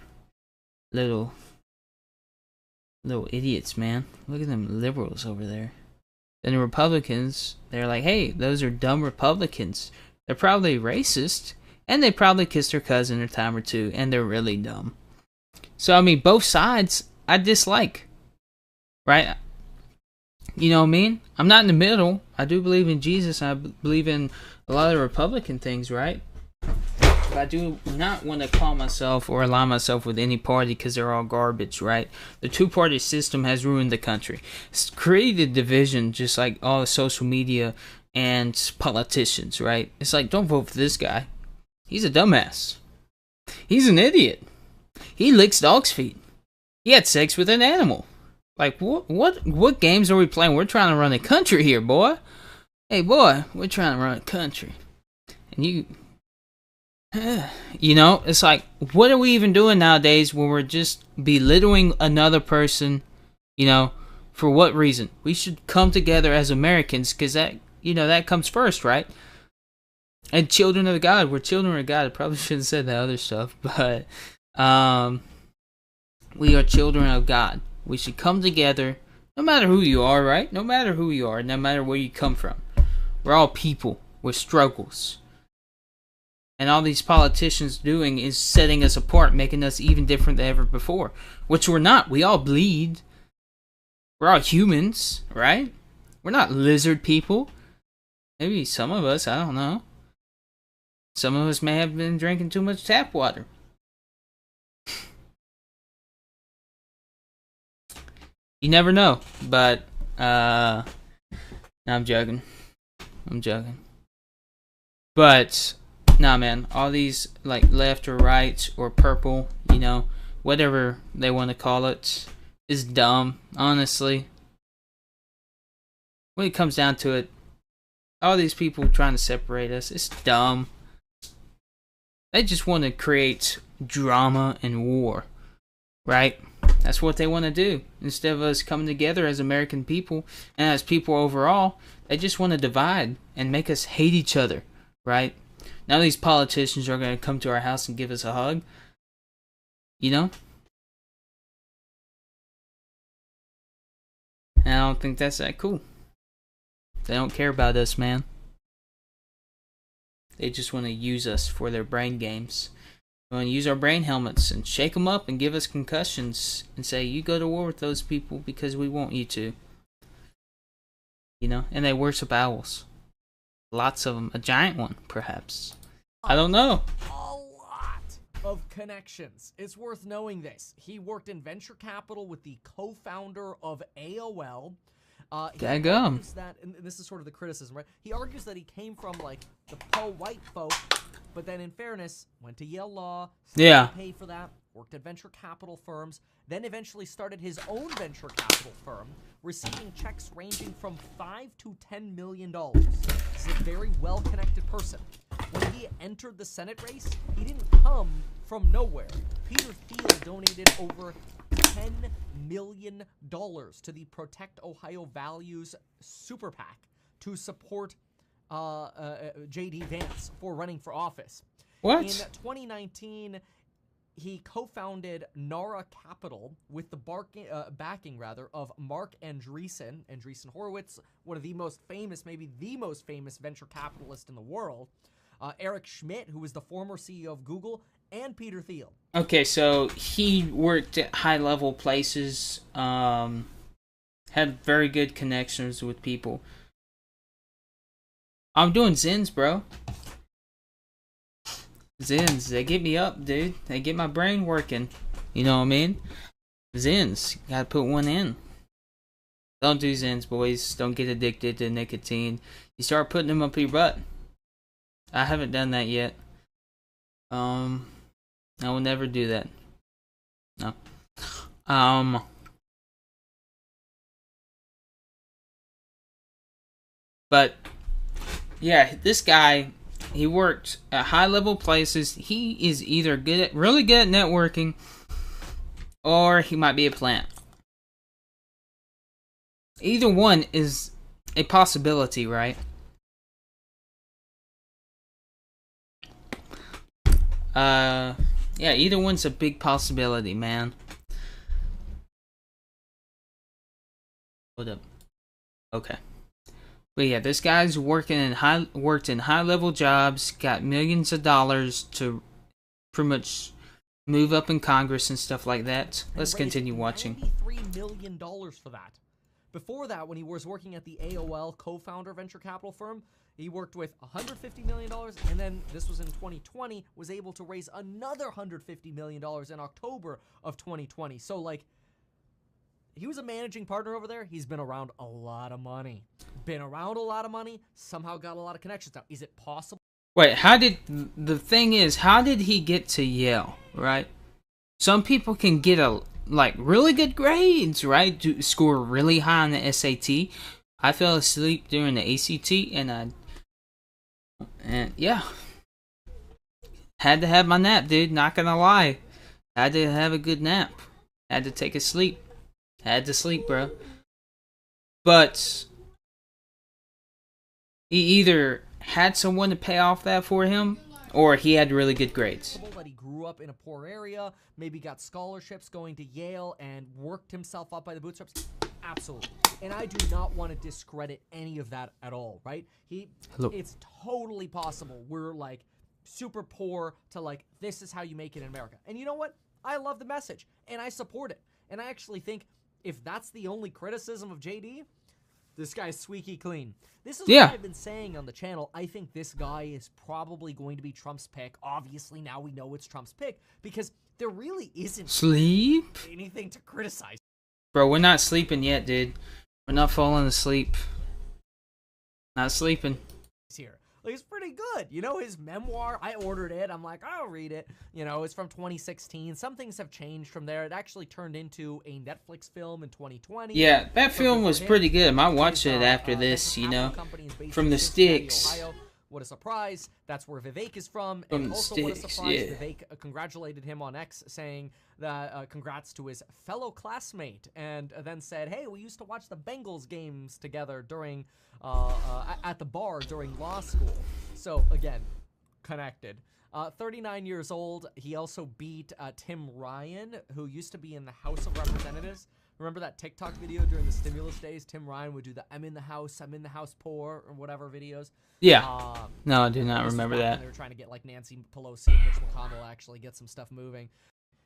little idiots, man. Look at them liberals over there. Then the Republicans, they're like, hey, those are dumb Republicans. They're probably racist, and they probably kissed their cousin a time or two, and they're really dumb. So, I mean, both sides I dislike, right? You know what I mean? I'm not in the middle. I do believe in Jesus. I believe in a lot of Republican things, right? But I do not want to call myself or align myself with any party because they're all garbage, right? The two-party system has ruined the country. It's created division just like all the social media and politicians, right? It's like, don't vote for this guy. He's a dumbass. He's an idiot. He licks dog's feet. He had sex with an animal. Like, what games are we playing? We're trying to run a country here, boy. Hey, boy, we're trying to run a country. And it's like, what are we even doing nowadays when we're just belittling another person, for what reason? We should come together as Americans, because that comes first, right? And children of God. We're children of God. I probably shouldn't have said that other stuff, but we are children of God. We should come together, no matter who you are, right? No matter who you are, no matter where you come from. We're all people with struggles. And all these politicians doing is setting us apart, making us even different than ever before. Which we're not. We all bleed. We're all humans, right? We're not lizard people. Maybe some of us, I don't know. Some of us may have been drinking too much tap water. You never know, but no, I'm joking. But nah, man, all these like left or right or purple, whatever they want to call it, is dumb. Honestly, when it comes down to it, all these people trying to separate us, it's dumb. They just want to create drama and war, right? That's what they want to do. Instead of us coming together as American people and as people overall, they just want to divide and make us hate each other, right? None of these politicians are going to come to our house and give us a hug. You know? And I don't think that's that cool. They don't care about us, man. They just want to use us for their brain games. They want to use our brain helmets and shake them up and give us concussions and say, you go to war with those people because we want you to. You know? And they worship owls. Lots of them. A giant one, perhaps. I don't know. A lot of connections. It's worth knowing this. He worked in venture capital with the co-founder of AOL. He argues that, and this is sort of the criticism, right? He argues that he came from, like, the white folk, but then in fairness, went to Yale Law, yeah, paid for that, worked at venture capital firms, then eventually started his own venture capital firm, receiving checks ranging from $5 to $10 million. This is a very well-connected person. When he entered the Senate race, he didn't come from nowhere. Peter Thiel donated over $10 million to the Protect Ohio Values Super PAC to support J.D. Vance for running for office. What? In 2019, he co-founded Nara Capital with the backing of Mark Andreessen Horowitz, one of the most famous, maybe the most famous venture capitalist in the world, Eric Schmidt, who was the former CEO of Google, and Peter Thiel. Okay, so he worked at high-level places, had very good connections with people. I'm doing Zens, bro. Zens, they get me up, dude. They get my brain working. You know what I mean? Zens, gotta put one in. Don't do Zens, boys. Don't get addicted to nicotine. You start putting them up your butt. I haven't done that yet. I will never do that. No. But yeah, this guy, he worked at high-level places. He is either really good at networking, or he might be a plant. Either one is a possibility, right? Yeah, either one's a big possibility, man. Hold up. Okay. But yeah, this guy's worked in high-level jobs, got millions of dollars to pretty much move up in Congress and stuff like that. Let's continue watching. $93 million for that. Before that, when he was working at the AOL co-founder venture capital firm, he worked with $150 million, and then this was in 2020, was able to raise another $150 million in October of 2020. So, like, he was a managing partner over there. He's been around a lot of money. Somehow got a lot of connections. Now, is it possible? Wait, the thing is, how did he get to Yale, right? Some people can get really good grades, right? Score really high on the SAT. I fell asleep during the ACT, and yeah, had to have my nap, dude. Not gonna lie, had to have a good nap. Had to take a sleep. Had to sleep, bro. But he either had someone to pay off that for him, or he had really good grades. That he grew up in a poor area, maybe got scholarships going to Yale, and worked himself up by the bootstraps. Absolutely. And I do not want to discredit any of that at all, right? It's totally possible we're, like, super poor to, like, this is how you make it in America. And you know what? I love the message, and I support it. And I actually think if that's the only criticism of JD, this guy's squeaky clean. This is what I've been saying on the channel. I think this guy is probably going to be Trump's pick. Obviously, now we know it's Trump's pick because there really isn't anything to criticize. Bro, we're not sleeping yet, dude. We're not falling asleep. Not sleeping. Here. Like, it's pretty good. You know, his memoir, I ordered it. I'm like, I'll read it. You know, it's from 2016. Some things have changed from there. It actually turned into a Netflix film in 2020. Yeah, that film was pretty good. I might watch it after this, you know. From the sticks. What a surprise. That's where Vivek is from. And also, what a surprise. Vivek congratulated him on X, saying that congrats to his fellow classmate, and then said, hey, we used to watch the Bengals games together during at the bar during law school. So, again, connected. 39 years old. He also beat Tim Ryan, who used to be in the House of Representatives. Remember that TikTok video during the stimulus days? Tim Ryan would do the I'm in the house poor, or whatever videos. Yeah. No, I do not remember that. They were trying to get like Nancy Pelosi and Mitch McConnell actually get some stuff moving.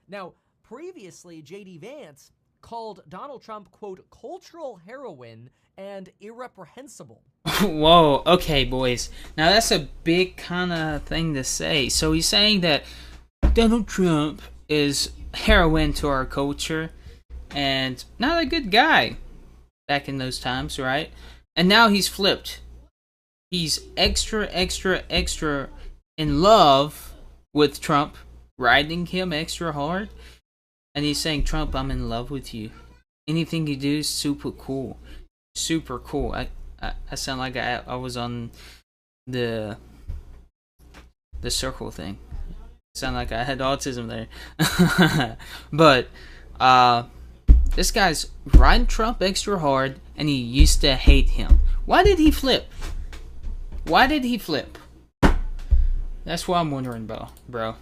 Now, previously, J.D. Vance called Donald Trump, quote, cultural heroin and irreprehensible. Whoa, okay, boys. Now, that's a big kind of thing to say. So he's saying that Donald Trump is heroin to our culture and not a good guy back in those times, right? And now he's flipped. He's extra in love with Trump, riding him extra hard. And he's saying, Trump, I'm in love with you. Anything you do is super cool. Super cool. I sound like I was on the circle thing. Sound like I had autism there. But this guy's riding Trump extra hard, and he used to hate him. Why did he flip? Why did he flip? That's what I'm wondering, bro.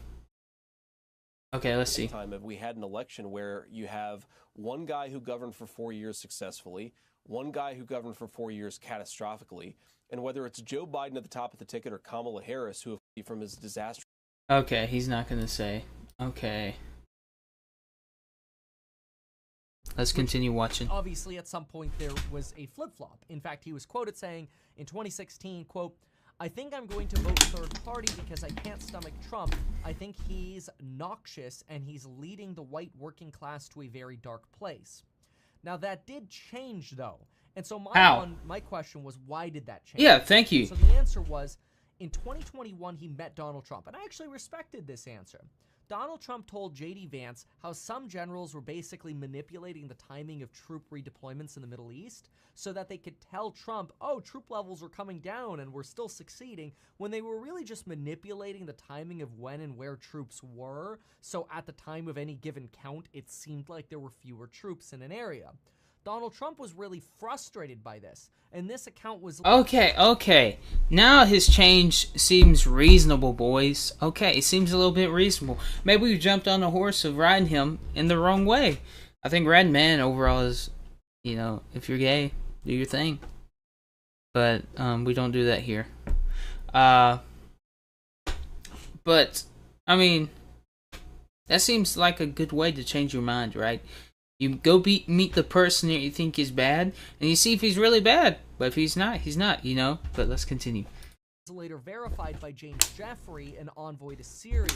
Okay, let's see. Time if we had an election where you have one guy who governed for 4 years successfully, one guy who governed for 4 years catastrophically, and whether it's Joe Biden at the top of the ticket or Kamala Harris, who from his disaster. Okay, he's not gonna say. Okay. Let's continue watching. Obviously, at some point, there was a flip-flop. In fact, he was quoted saying in 2016, quote, I think I'm going to vote third party because I can't stomach Trump. I think he's noxious and he's leading the white working class to a very dark place. Now, that did change, though. And so my question was, why did that change? Yeah, thank you. So the answer was, in 2021, he met Donald Trump. And I actually respected this answer. Donald Trump told J.D. Vance how some generals were basically manipulating the timing of troop redeployments in the Middle East so that they could tell Trump, oh, troop levels are coming down and we're still succeeding, when they were really just manipulating the timing of when and where troops were. So at the time of any given count, it seemed like there were fewer troops in an area. Donald Trump was really frustrated by this, and this account was... Okay. Now his change seems reasonable, boys. Okay, it seems a little bit reasonable. Maybe we jumped on the horse of riding him in the wrong way. I think red man overall is, if you're gay, do your thing. But we don't do that here. But, I mean, that seems like a good way to change your mind, right? You go meet the person that you think is bad, and you see if he's really bad. But if he's not, he's not, But let's continue. Later verified by James Jeffrey, an envoy to Syria,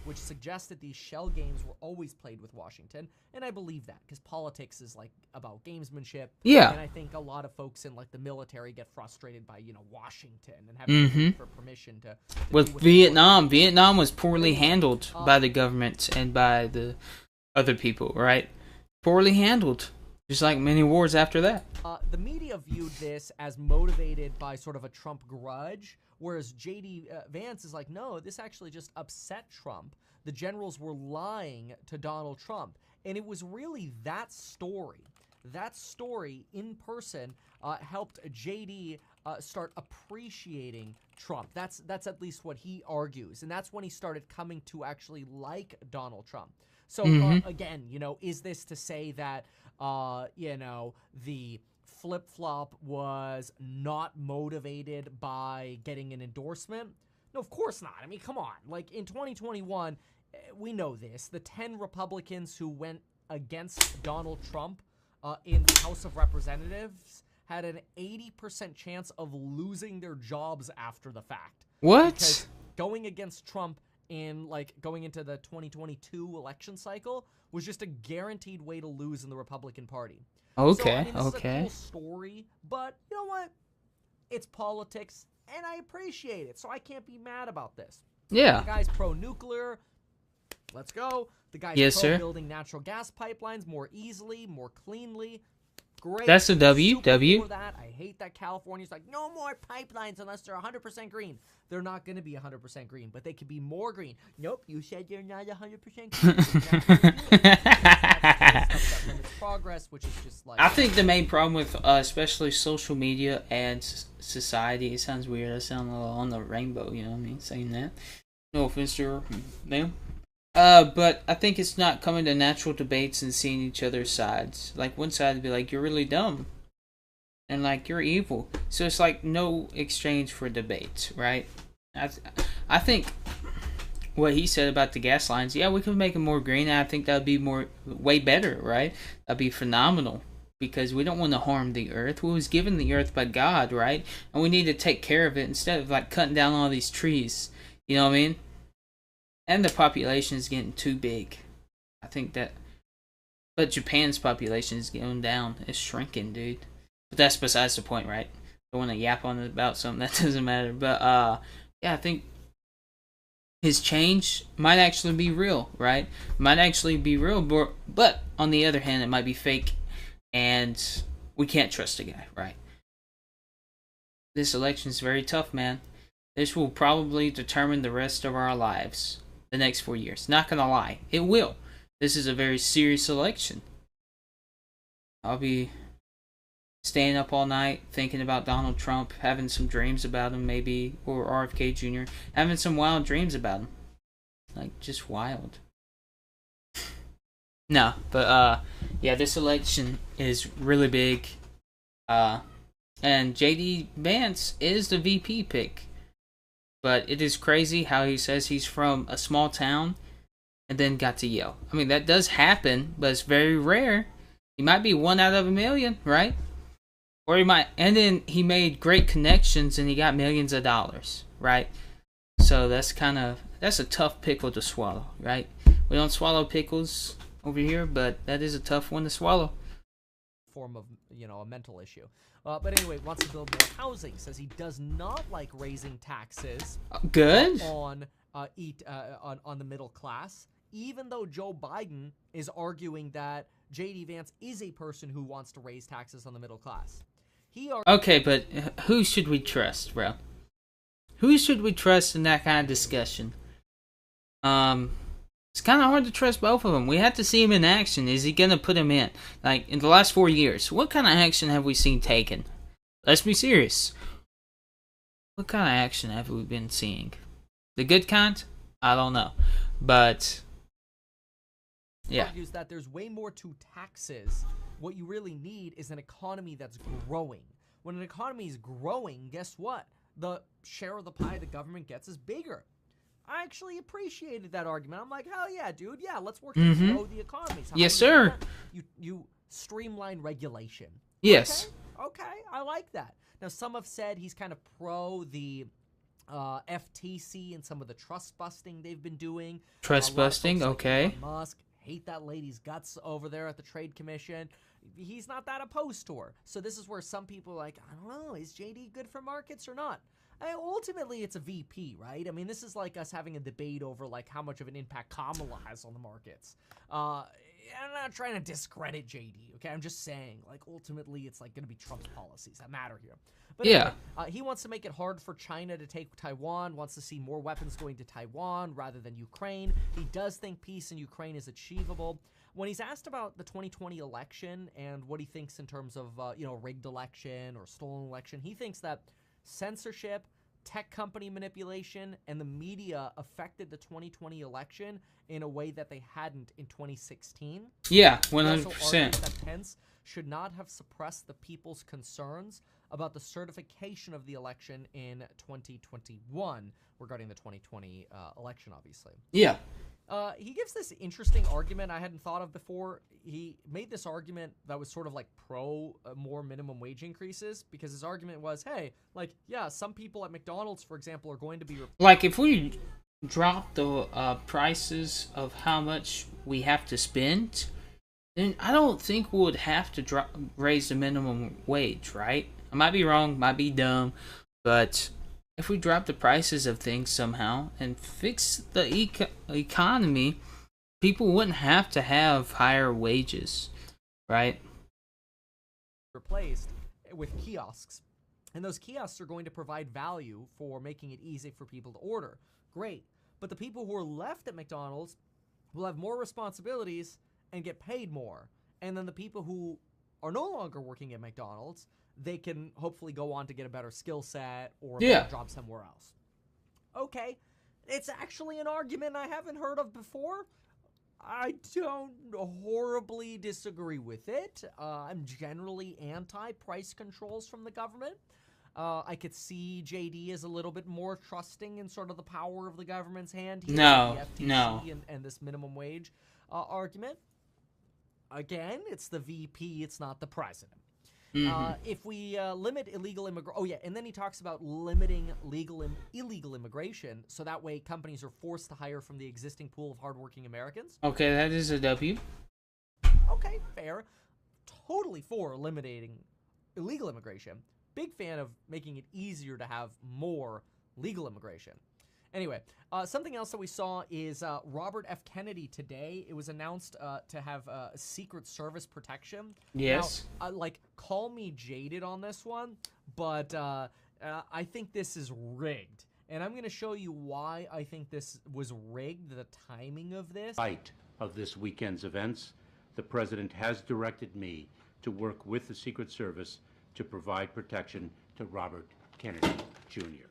which suggested these shell games were always played with Washington. And I believe that, because politics is, about gamesmanship. Yeah. And I think a lot of folks in, the military get frustrated by, Washington and having to wait for permission to with Vietnam. Vietnam was poorly handled by the government and by the other people, right? Poorly handled, just like many wars after that. The media viewed this as motivated by sort of a Trump grudge, whereas J.D. Vance is like, no, this actually just upset Trump. The generals were lying to Donald Trump. And it was really that story in person helped J.D. Start appreciating Trump. That's at least what he argues. And that's when he started coming to actually like Donald Trump. So, again, is this to say that, the flip-flop was not motivated by getting an endorsement? No, of course not. I mean, come on. In 2021, we know this. The 10 Republicans who went against Donald Trump in the House of Representatives had an 80% chance of losing their jobs after the fact. What? Because going against Trump in going into the 2022 election cycle was just a guaranteed way to lose in the Republican Party. Okay, so, this is a cool story, but you know what? It's politics, and I appreciate it, so I can't be mad about this. Yeah. The guy's pro-nuclear. Let's go. The guy's pro-building natural gas pipelines more easily, more cleanly. Great. That's a W. Super W. for that. I hate that California's like, no more pipelines unless they're 100% green. They're not going to be 100% green, but they could be more green. Nope, you said you're not 100% green. That's limits progress, which is just like... I think the main problem with especially social media and society, it sounds weird. I sound a little on the rainbow, you know what I mean, saying that. No offense to them. But I think it's not coming to natural debates and seeing each other's sides. Like, one side would be like, you're really dumb. And, like, you're evil. So it's like no exchange for debate, right? I think what he said about the gas lines, yeah, we could make them more green. I think that would be way better, right? That'd be phenomenal. Because we don't want to harm the earth. We was given the earth by God, right? And we need to take care of it instead of, like, cutting down all these trees. You know what I mean? And the population is getting too big. I think that... But Japan's population is going down. It's shrinking, dude. But that's besides the point, right? I want to yap on about something that doesn't matter. But, yeah, I think his change might actually be real, right? Might actually be real. But, on the other hand, it might be fake. And we can't trust the guy, right? This election is very tough, man. This will probably determine the rest of our lives. The next 4 years. Not gonna lie. It will. This is a very serious election. I'll be staying up all night thinking about Donald Trump, having some dreams about him maybe, or RFK Jr., having some wild dreams about him. Like, just wild. No, but, yeah, this election is really big. And JD Vance is the VP pick. But it is crazy how he says he's from a small town and then got to Yale. I mean, that does happen, but it's very rare. He might be 1 out of a million, right? Or he might, and then he made great connections and he got millions of dollars, right? So that's a tough pickle to swallow, right? We don't swallow pickles over here, but that is a tough one to swallow. Form of, a mental issue. But anyway, wants to build more housing. Says he does not like raising taxes. Good. On the middle class. Even though Joe Biden is arguing that J.D. Vance is a person who wants to raise taxes on the middle class. Okay, but who should we trust, bro? Who should we trust in that kind of discussion? It's kind of hard to trust both of them. We have to see him in action. Is he going to put him in? Like, in the last 4 years, what kind of action have we seen taken? Let's be serious. What kind of action have we been seeing? The good kind? I don't know. But, yeah. Argues that there's way more to taxes. What you really need is an economy that's growing. When an economy is growing, guess what? The share of the pie the government gets is bigger. I actually appreciated that argument. I'm like, hell yeah, dude. Yeah, let's work to grow the economy. So yes, sir. You streamline regulation. Yes. Okay, I like that. Now, some have said he's kind of pro the FTC and some of the trust busting they've been doing. Trust busting, okay. Elon Musk, hate that lady's guts over there at the Trade Commission. He's not that opposed to her. So this is where some people are like, I don't know, is JD good for markets or not? Ultimately, it's a VP, right? I mean, this is like us having a debate over like how much of an impact Kamala has on the markets. I'm not trying to discredit JD, okay? I'm just saying, like, ultimately, it's like going to be Trump's policies that matter here. But yeah, anyway, he wants to make it hard for China to take Taiwan, wants to see more weapons going to Taiwan rather than Ukraine. He does think peace in Ukraine is achievable. When he's asked about the 2020 election and what he thinks in terms of, rigged election or stolen election, he thinks that censorship, tech company manipulation, and the media affected the 2020 election in a way that they hadn't in 2016. Yeah, 100%. He also argues that Pence should not have suppressed the people's concerns about the certification of the election in 2021 regarding the 2020 election, obviously. Yeah. He gives this interesting argument I hadn't thought of before. He made this argument that was sort of like pro more minimum wage increases, because his argument was, hey, like, yeah, some people at McDonald's, for example, are going to be... Like, if we drop the prices of how much we have to spend, then I don't think we would have to raise the minimum wage, right? I might be wrong, might be dumb, but... if we drop the prices of things somehow and fix the economy, people wouldn't have to have higher wages, right? replaced with kiosks. And those kiosks are going to provide value for making it easy for people to order. Great. But the people who are left at McDonald's will have more responsibilities and get paid more. And then the people who are no longer working at McDonald's, they can hopefully go on to get a better skill set or a better job somewhere else. Okay. It's actually an argument I haven't heard of before. I don't horribly disagree with it. I'm generally anti-price controls from the government. I could see JD as a little bit more trusting in sort of the power of the government's hand here. The FTC and this minimum wage argument. Again, it's the VP, it's not the president. If we limit illegal immigration, and then he talks about limiting illegal immigration, so that way companies are forced to hire from the existing pool of hardworking Americans. Okay, that is a W. Okay, fair. Totally for eliminating illegal immigration. Big fan of making it easier to have more legal immigration. Anyway, something else that we saw is Robert F. Kennedy today. It was announced to have Secret Service protection. Yes. Now, call me jaded on this one, but I think this is rigged. And I'm going to show you why I think this was rigged, the timing of this. In light of this weekend's events, the president has directed me to work with the Secret Service to provide protection to Robert Kennedy Jr.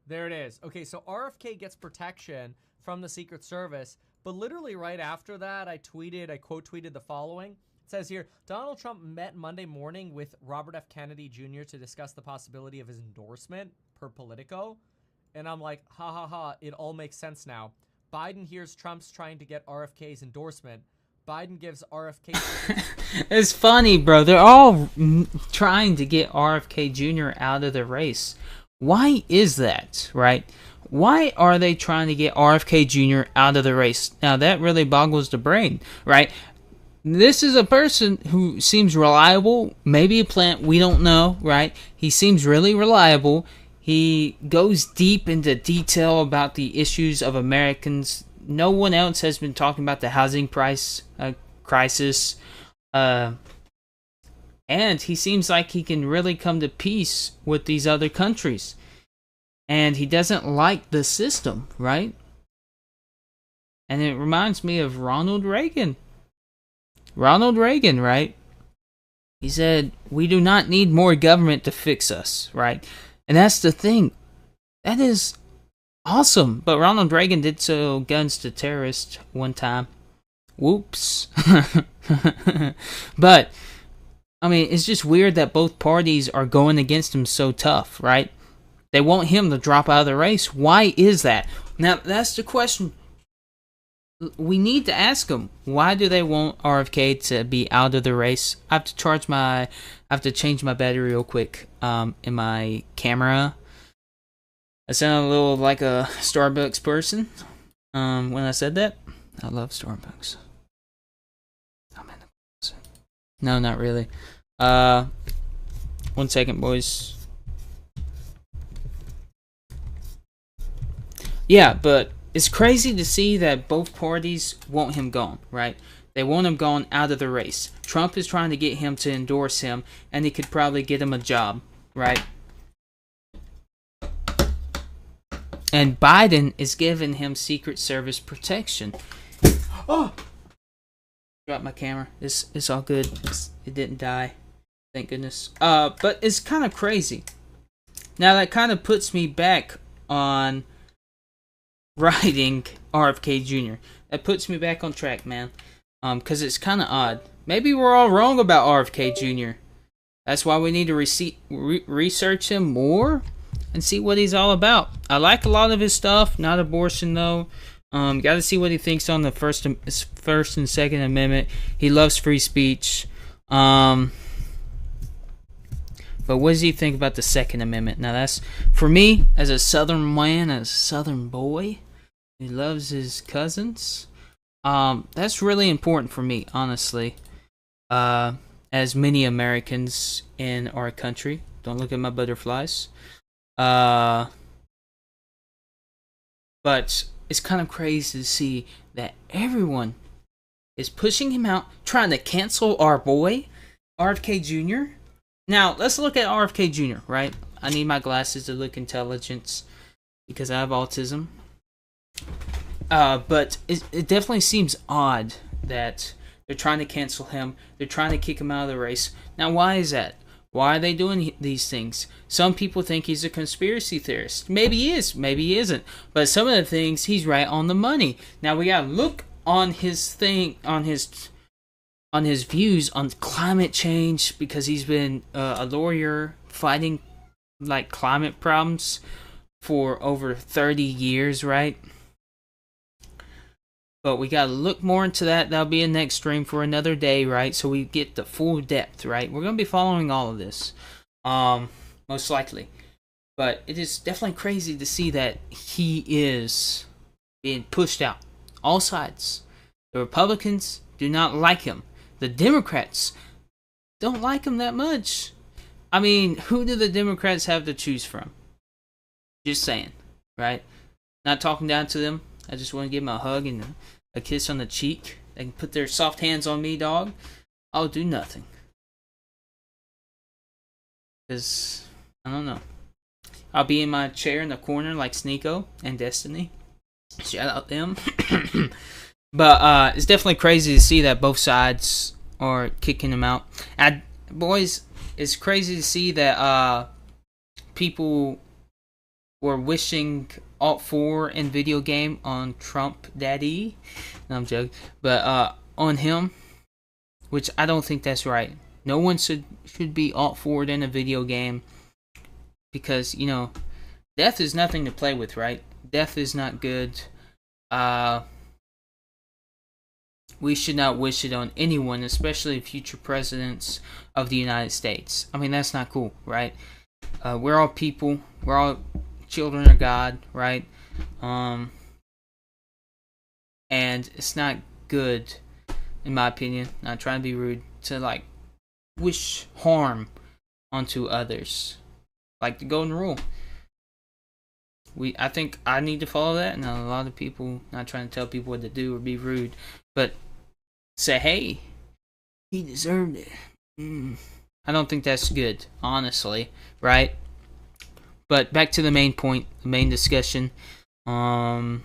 There it is. Okay, so RFK gets protection from the Secret Service, but literally right after that, I quote tweeted the following. It says here, Donald Trump met Monday morning with Robert F. Kennedy Jr. to discuss the possibility of his endorsement per Politico. And I'm like, ha ha ha, it all makes sense now. Biden hears Trump's trying to get RFK's endorsement. Biden gives RFK... It's funny, bro. They're all trying to get RFK Jr. out of the race. Why is that, right? Why are they trying to get RFK Jr. out of the race? Now, that really boggles the brain, right? This is a person who seems reliable, maybe a plant, we don't know, right? He seems really reliable. He goes deep into detail about the issues of Americans. No one else has been talking about the housing price crisis. And he seems like he can really come to peace with these other countries. And he doesn't like the system, right? And it reminds me of Ronald Reagan. Ronald Reagan, right? He said, we do not need more government to fix us, right? And that's the thing. That is awesome. But Ronald Reagan did sell guns to terrorists one time. Whoops. But, I mean, it's just weird that both parties are going against him so tough, right? They want him to drop out of the race. Why is that? Now, that's the question we need to ask them. Why do they want RFK to be out of the race? I have to change my battery real quick in my camera. I sound a little like a Starbucks person when I said that. I love Starbucks. I'm in the closet. No, not really. 1 second, boys. Yeah, but it's crazy to see that both parties want him gone, right? They want him gone out of the race. Trump is trying to get him to endorse him, and he could probably get him a job, right? And Biden is giving him Secret Service protection. Oh! Dropped my camera. It's all good. It didn't die. Thank goodness. But it's kind of crazy. Now that kind of puts me back on writing RFK Jr. That puts me back on track, man. Because it's kind of odd. Maybe we're all wrong about RFK Jr. That's why we need to research him more and see what he's all about. I like a lot of his stuff. Not abortion, though. Got to see what he thinks on the First and Second Amendment. He loves free speech. But what does he think about the Second Amendment? Now, that's, for me, as a Southern man, as a Southern boy, he loves his cousins. That's really important for me, honestly. As many Americans in our country. Don't look at my butterflies. But it's kind of crazy to see that everyone is pushing him out, trying to cancel our boy. RFK Jr. Now, let's look at RFK Jr., right? I need my glasses to look intelligent because I have autism. But it definitely seems odd that they're trying to cancel him. They're trying to kick him out of the race. Now, why is that? Why are they doing these things? Some people think he's a conspiracy theorist. Maybe he is, maybe he isn't. But some of the things, he's right on the money. Now, we gotta look on his views on climate change, because he's been a lawyer fighting like climate problems for over 30 years, right? But we gotta look more into that. That'll be a next stream for another day, right? So we get the full depth, right? We're gonna be following all of this, most likely. But it is definitely crazy to see that he is being pushed out. All sides. The Republicans do not like him. The Democrats don't like him that much. I mean, who do the Democrats have to choose from? Just saying, right? Not talking down to them. I just want to give them a hug and a kiss on the cheek. They can put their soft hands on me, dog. I'll do nothing. Because, I don't know. I'll be in my chair in the corner like Sneeko and Destiny. Shout out them. But it's definitely crazy to see that both sides are kicking him out. Boys, it's crazy to see that people were wishing Alt 4 in video game on Trump Daddy. No, I'm joking. But on him, which I don't think that's right. No one should be Alt 4'd in a video game, because, you know, death is nothing to play with, right? Death is not good. We should not wish it on anyone, especially future presidents of the United States. I mean, that's not cool, right? We're all people. We're all children of God, right? And it's not good, in my opinion, not trying to be rude, to like wish harm onto others. Like the golden rule. I think I need to follow that, and a lot of people, not trying to tell people what to do or be rude, but say, hey, he deserved it. I don't think that's good, honestly, right? But back to the main point, the main discussion. It's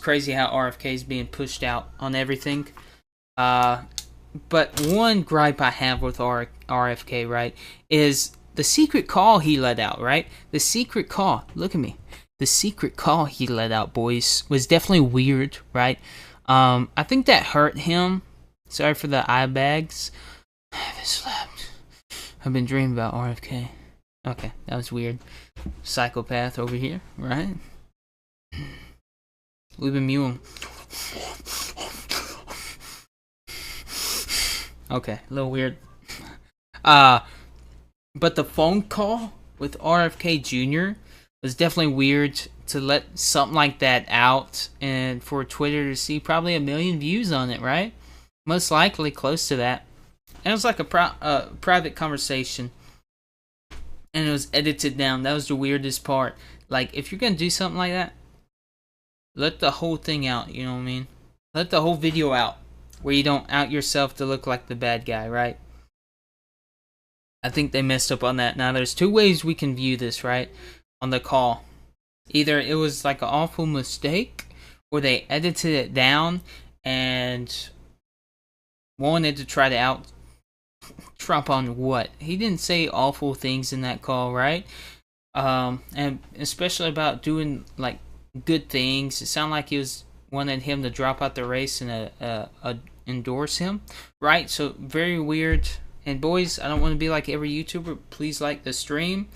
crazy how RFK is being pushed out on everything. But one gripe I have with RFK, right, is the secret call he let out, right? The secret call. Look at me. The secret call he let out, boys, was definitely weird, right? I think that hurt him. Sorry for the eye bags. I haven't slept. I've been dreaming about RFK. Okay, that was weird. Psychopath over here, right? We've been mewing. Okay, a little weird. But the phone call with RFK Jr. was definitely weird, to let something like that out and for Twitter to see probably 1 million views on it, right? Most likely close to that. And it was like a private conversation. And it was edited down. That was the weirdest part. Like, if you're going to do something like that, let the whole thing out, you know what I mean? Let the whole video out, where you don't out yourself to look like the bad guy, right? I think they messed up on that. Now, there's two ways we can view this, right? On the call. Either it was like an awful mistake, or they edited it down and wanted to try to out Trump on what? He didn't say awful things in that call, right? And especially about doing like good things. It sounded like he wanted him to drop out the race and endorse him, right? So very weird. And boys, I don't want to be like every YouTuber. Please like the stream.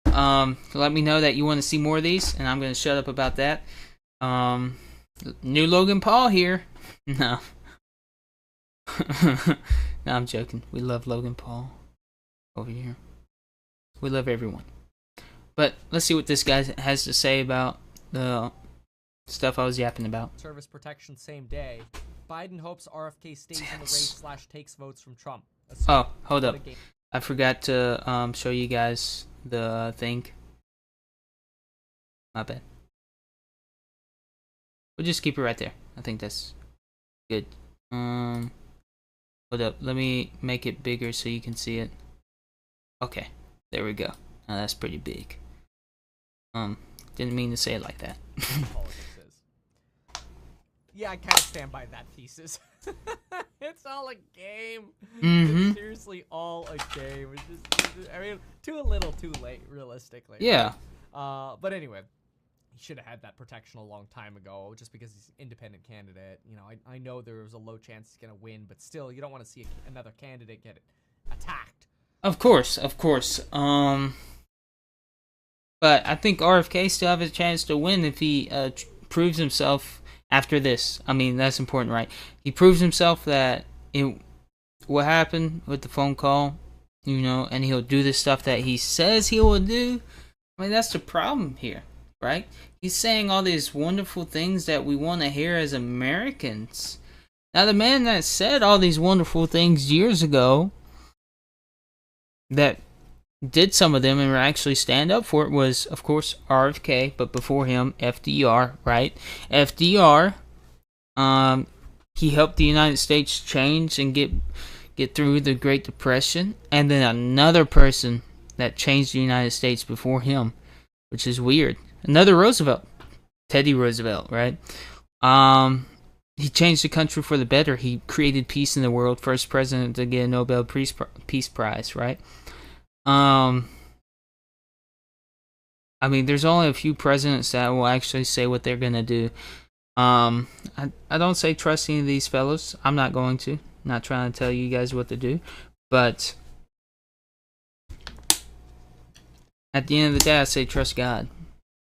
Let me know that you want to see more of these, and I'm going to shut up about that. New Logan Paul here. No. No, I'm joking. We love Logan Paul over here. We love everyone. But let's see what this guy has to say about the stuff I was yapping about. Service protection same day. Biden hopes RFK stays in the race / takes votes from Trump. Oh, hold up. I forgot to show you guys the thing. My bad. We'll just keep it right there. I think that's good. Hold up, let me make it bigger so you can see it. Okay, there we go. Now that's pretty big. Didn't mean to say it like that. Yeah, I kind of stand by that thesis. It's all a game. Mm-hmm. It's seriously all a game. I mean, too little, too late, realistically. Yeah. But anyway, he should have had that protection a long time ago, just because he's an independent candidate. You know, I know there was a low chance he's gonna win, but still, you don't want to see another candidate get attacked. Of course. But I think RFK still have a chance to win if he proves himself after this. I mean, that's important, right? He proves himself that what happened with the phone call, you know, and he'll do the stuff that he says he will do. I mean, that's the problem here, right? He's saying all these wonderful things that we want to hear as Americans. Now, the man that said all these wonderful things years ago, that did some of them and actually stand up for it, was, of course, RFK, but before him, FDR, right? FDR, he helped the United States change and get through the Great Depression, and then another person that changed the United States before him, which is weird. Another Roosevelt, Teddy Roosevelt, right? He changed the country for the better. He created peace in the world. First president to get a Nobel Peace Prize, right? I mean, there's only a few presidents that will actually say what they're gonna do. I don't say trust any of these fellows. I'm not going to. I'm not trying to tell you guys what to do, but at the end of the day, I say trust God.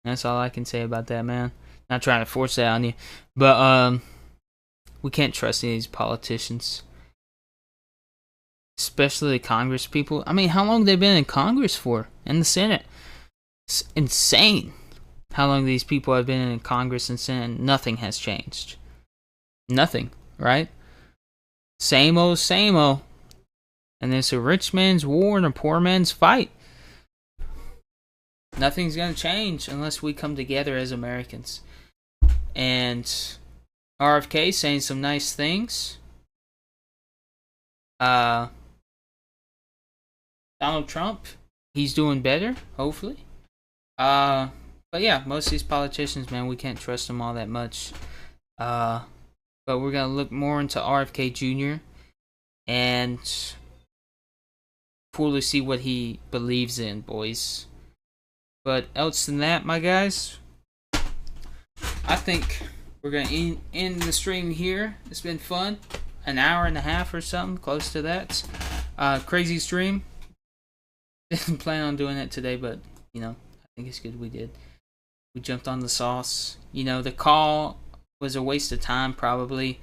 That's all I can say about that, man. Not trying to force that on you, but we can't trust any of these politicians, especially the Congress people. I mean, how long have they been in Congress for? In the Senate? It's insane how long these people have been in Congress and Senate. Nothing has changed. Nothing, right? Same old, same old. And it's a rich man's war and a poor man's fight. Nothing's going to change unless we come together as Americans. And RFK saying some nice things. Donald Trump, he's doing better, hopefully. But yeah, most of these politicians, man, we can't trust them all that much. But we're gonna look more into RFK Jr. and fully see what he believes in, boys. But else than that, my guys, I think we're gonna end the stream here. It's been fun. An hour and a half or something, close to that. Crazy stream. Didn't plan on doing it today, but you know, I think it's good we did. We jumped on the sauce. You know, the call was a waste of time, probably.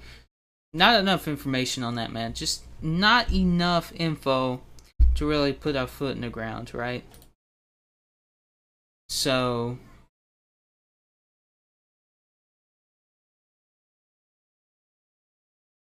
Not enough information on that, man. Just not enough info to really put our foot in the ground, right? So